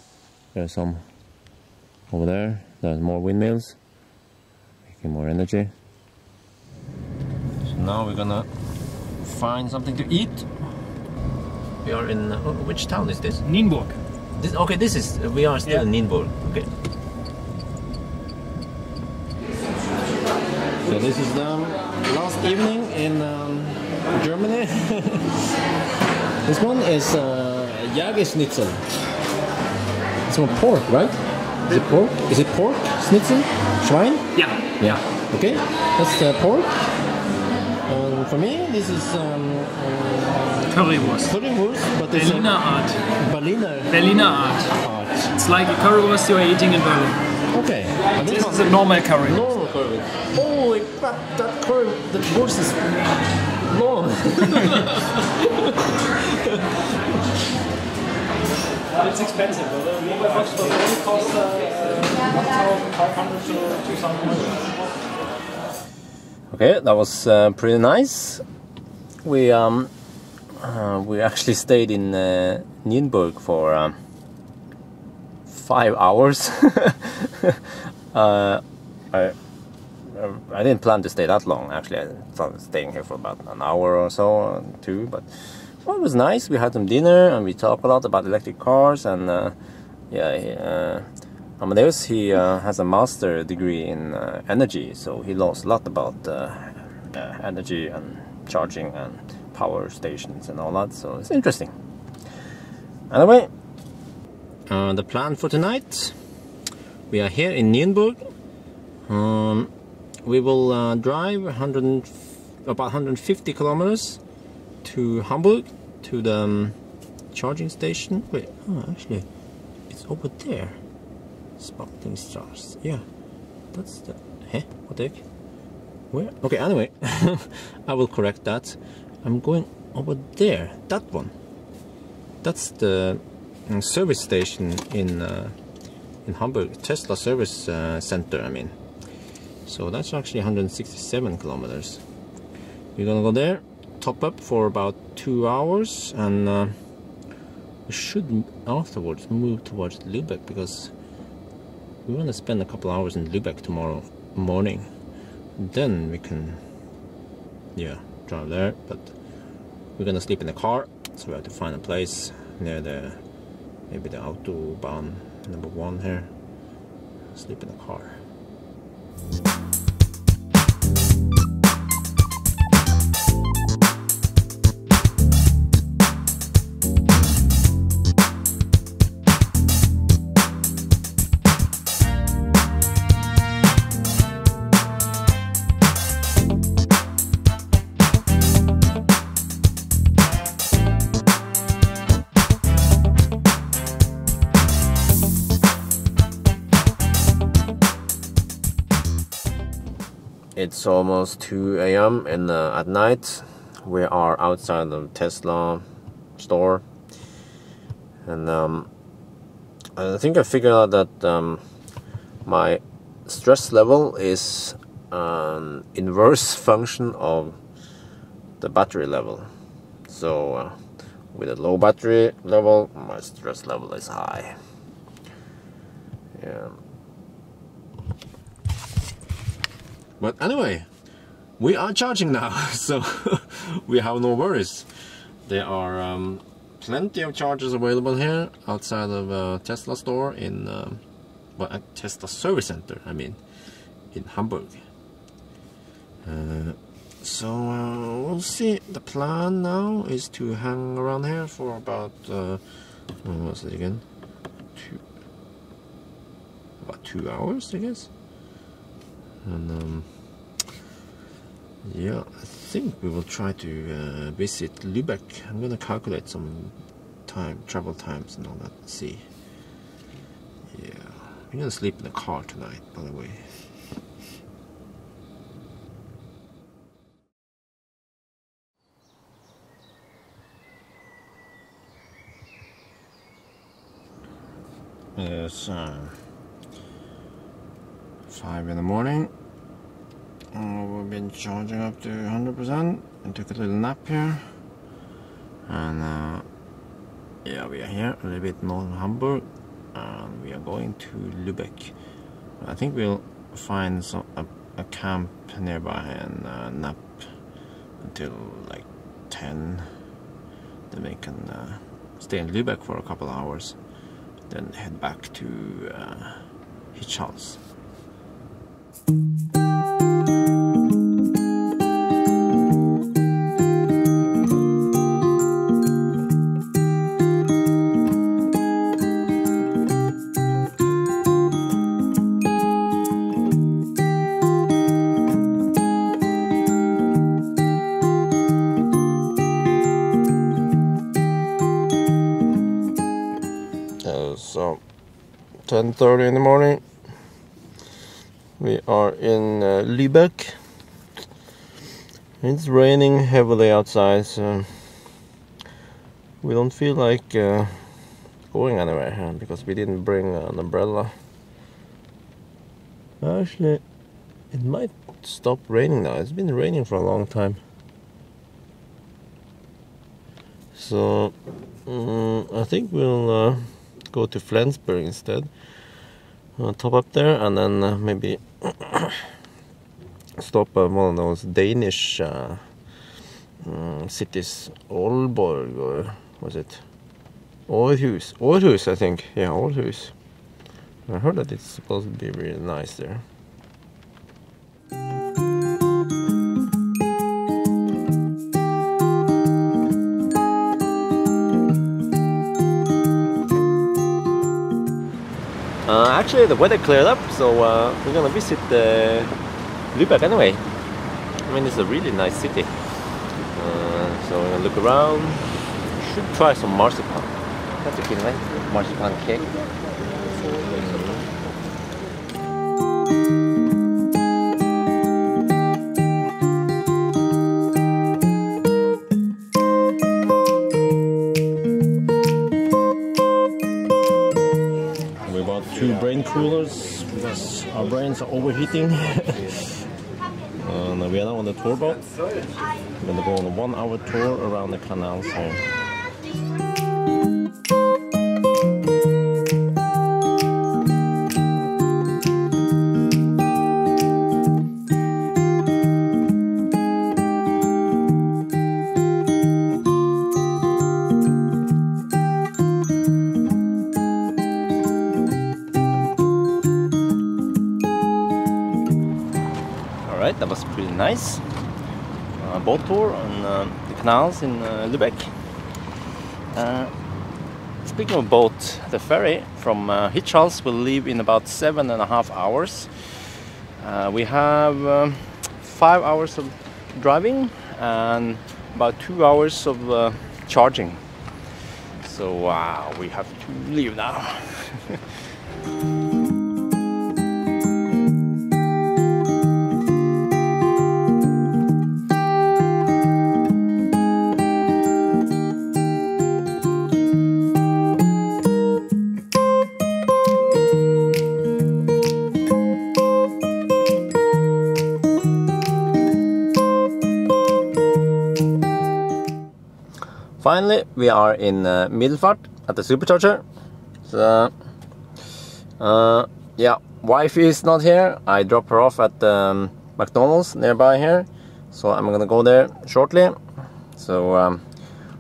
There's some over there. There's more windmills, making more energy. So now we're gonna find something to eat. We are in which town is this? Nienburg. Okay, this is we are still in Nienburg. Okay. So this is the last evening in Germany. This one is Jägerschnitzel. It's from pork, right? Is it pork? Is it pork? Schnitzel? Schwein? Yeah. Yeah. Okay, that's pork. For me, this is Currywurst. currywurst, but it's Berliner art. Berliner art. art. It's like a currywurst you're eating in Berlin. Okay. And This is a normal currywurst. normal currywurst. Holy crap! That wurst is long. It's expensive. The normal box for Berlin costs 1,500 to 2,000 euros. Okay, that was pretty nice. We actually stayed in Nienburg for 5 hours. I didn't plan to stay that long. Actually, I thought staying here for about an hour or so, two. But well, it was nice. We had some dinner and we talked a lot about electric cars. And Amadeus, he has a master degree in energy, so he knows a lot about energy and charging and power stations and all that. So it's interesting. Anyway, the plan for tonight. We are here in Nienburg. We will drive about 150 kilometers to Hamburg, to the charging station. Wait, actually, it's over there. Spotting stars. Yeah, that's the. What the heck? Where? Okay, anyway, I will correct that. I'm going over there. That one. That's the service station in Hamburg. Tesla service center. I mean. So that's actually 167 kilometers. We're gonna go there, top up for about 2 hours, and we should afterwards move towards Lübeck, because we want to spend a couple hours in Lübeck tomorrow morning. Then we can, drive there. But we're gonna sleep in the car, so we have to find a place near maybe the Autobahn number 1 here. Sleep in the car. It's almost 2 a.m. at night. We are outside the Tesla store, and I think I figured out that my stress level is an inverse function of the battery level. So with a low battery level, my stress level is high. Yeah. But anyway, we are charging now, so we have no worries. There are plenty of chargers available here outside of Tesla store in, at Tesla service center, I mean, in Hamburg. So we'll see. The plan now is to hang around here for about, what's it again? About 2 hours, I guess. And yeah, I think we will try to visit Lübeck. I'm gonna calculate some travel times and all that. See. Yeah, we're gonna sleep in the car tonight, by the way. It's 5 in the morning. We've been charging up to 100% and took a little nap here. And yeah, we are here a little bit north of Hamburg, and we are going to Lübeck. I think we'll find a camp nearby and nap until like 10. Then we can stay in Lübeck for a couple of hours, then head back to Hirtshals. So 10:30 in the morning. We are in Lübeck. It's raining heavily outside, so we don't feel like going anywhere here because we didn't bring an umbrella. Actually, it might stop raining now. It's been raining for a long time. So I think we'll go to Flensburg instead. Top up there and then maybe stop at one of those Danish cities. Aalborg, or was it Aarhus? Aarhus, I think. Yeah, Aarhus. I heard that it's supposed to be really nice there. Actually, the weather cleared up, so we're gonna visit Lübeck anyway. I mean, it's a really nice city. So we're gonna look around. Should try some marzipan. That's a good, right? Marzipan cake. Brain coolers because our brains are overheating. And we are now on the tour boat. We're going to go on a 1-hour tour around the canals here. That was pretty nice. Boat tour on the canals in Lübeck. Speaking of boat, the ferry from Hirtshals will leave in about 7.5 hours. We have 5 hours of driving and about 2 hours of charging. So we have to leave now. Finally, we are in Middelfart at the supercharger. So, yeah, wife is not here. I drop her off at McDonald's nearby here, so I'm gonna go there shortly. So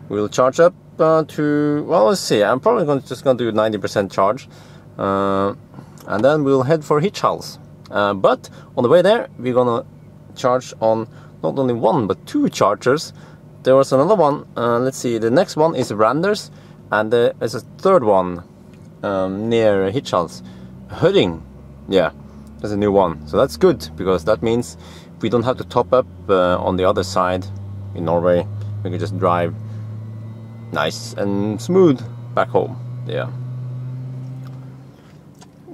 we'll charge up to, well, let's see. I'm probably just gonna do 90% charge, and then we'll head for Hirtshals. But on the way there, we're gonna charge on not only one but 2 chargers. There was another one, let's see, the next one is Randers, and there's a third one near Hirtshals. Høring, yeah, there's a new one. So that's good, because that means we don't have to top up on the other side in Norway. We can just drive nice and smooth back home, yeah.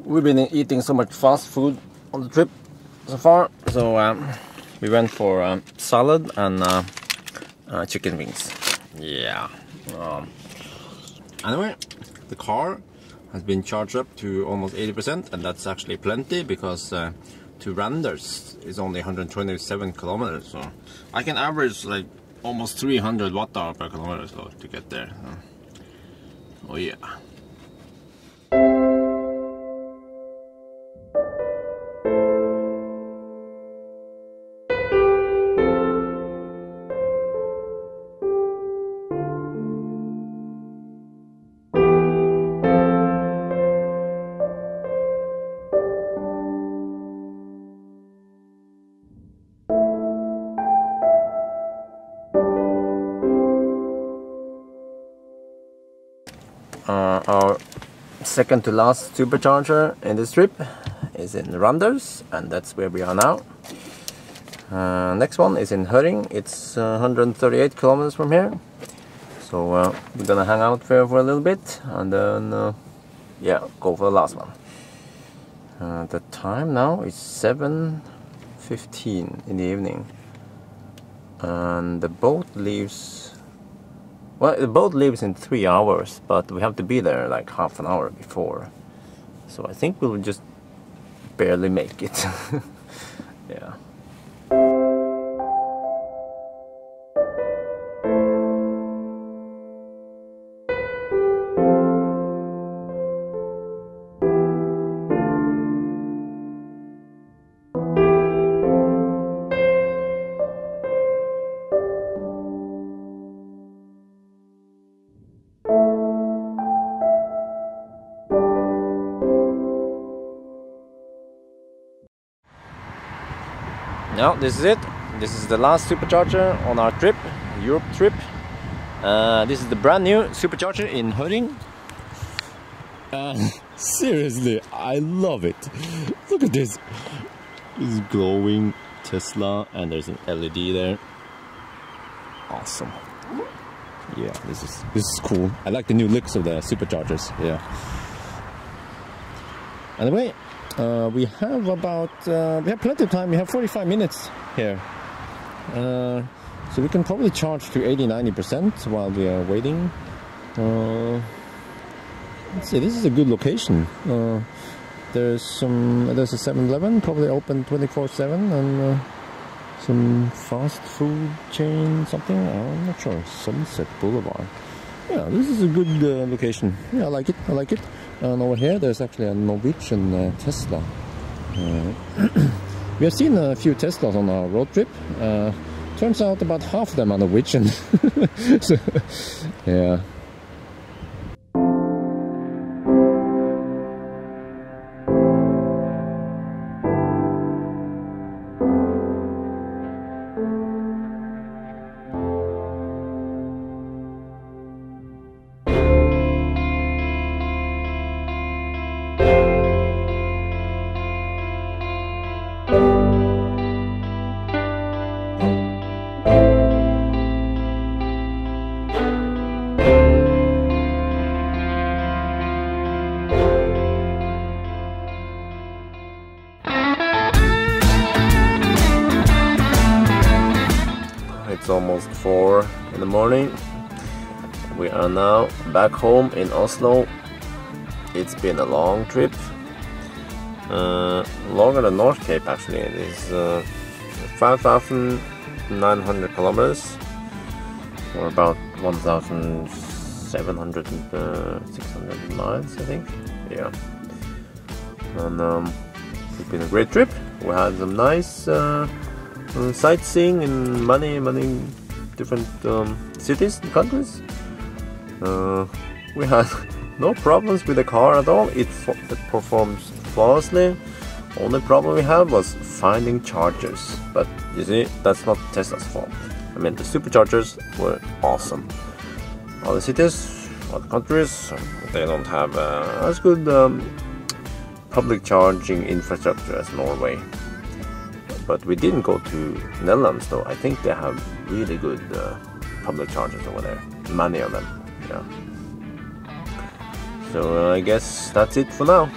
We've been eating so much fast food on the trip so far, so we went for salad and chicken wings. Yeah. Anyway, the car has been charged up to almost 80%, and that's actually plenty because to Randers is only 127 kilometers, so I can average like almost 300 watt-hour per kilometer so to get there. Oh yeah. Our second to last supercharger in this trip is in Randers, and that's where we are now. Next one is in Høring. It's 138 kilometers from here, so we're gonna hang out there for a little bit and then yeah, go for the last one. The time now is 7:15 in the evening, and the boat leaves. Well, the boat leaves in 3 hours, but we have to be there like half an hour before. So I think we'll just barely make it. Yeah. Now this is it. This is the last supercharger on our trip, Europe trip. This is the brand new supercharger in Høring. Seriously, I love it. Look at this. It's glowing Tesla, and there's an LED there. Awesome. Yeah, this is cool. I like the new looks of the superchargers. Yeah. Anyway. We have about we have plenty of time. We have 45 minutes here, so we can probably charge to 80-90% while we are waiting. Let's see, this is a good location. There's a 7-Eleven, probably open 24/7, and some fast food chain, something. I'm not sure. Sunset Boulevard. Yeah, this is a good location. Yeah, I like it. I like it. And over here there's actually a Norwegian Tesla. We have seen a few Teslas on our road trip. Turns out about half of them are Norwegian. So, yeah. It's almost 4 in the morning. We are now back home in Oslo. It's been a long trip, longer than North Cape actually. It is 5,900 kilometers, or about 1,700 600 miles, I think. Yeah, and it's been a great trip. We had some nice sightseeing in many different cities and countries. We had no problems with the car at all. It performs flawlessly. Only problem we had was finding chargers, but you see, that's not Tesla's fault. I mean, the superchargers were awesome. Other cities, other countries, they don't have as good public charging infrastructure as Norway. But we didn't go to Netherlands though. I think they have really good public chargers over there. Many of them, yeah. So I guess that's it for now.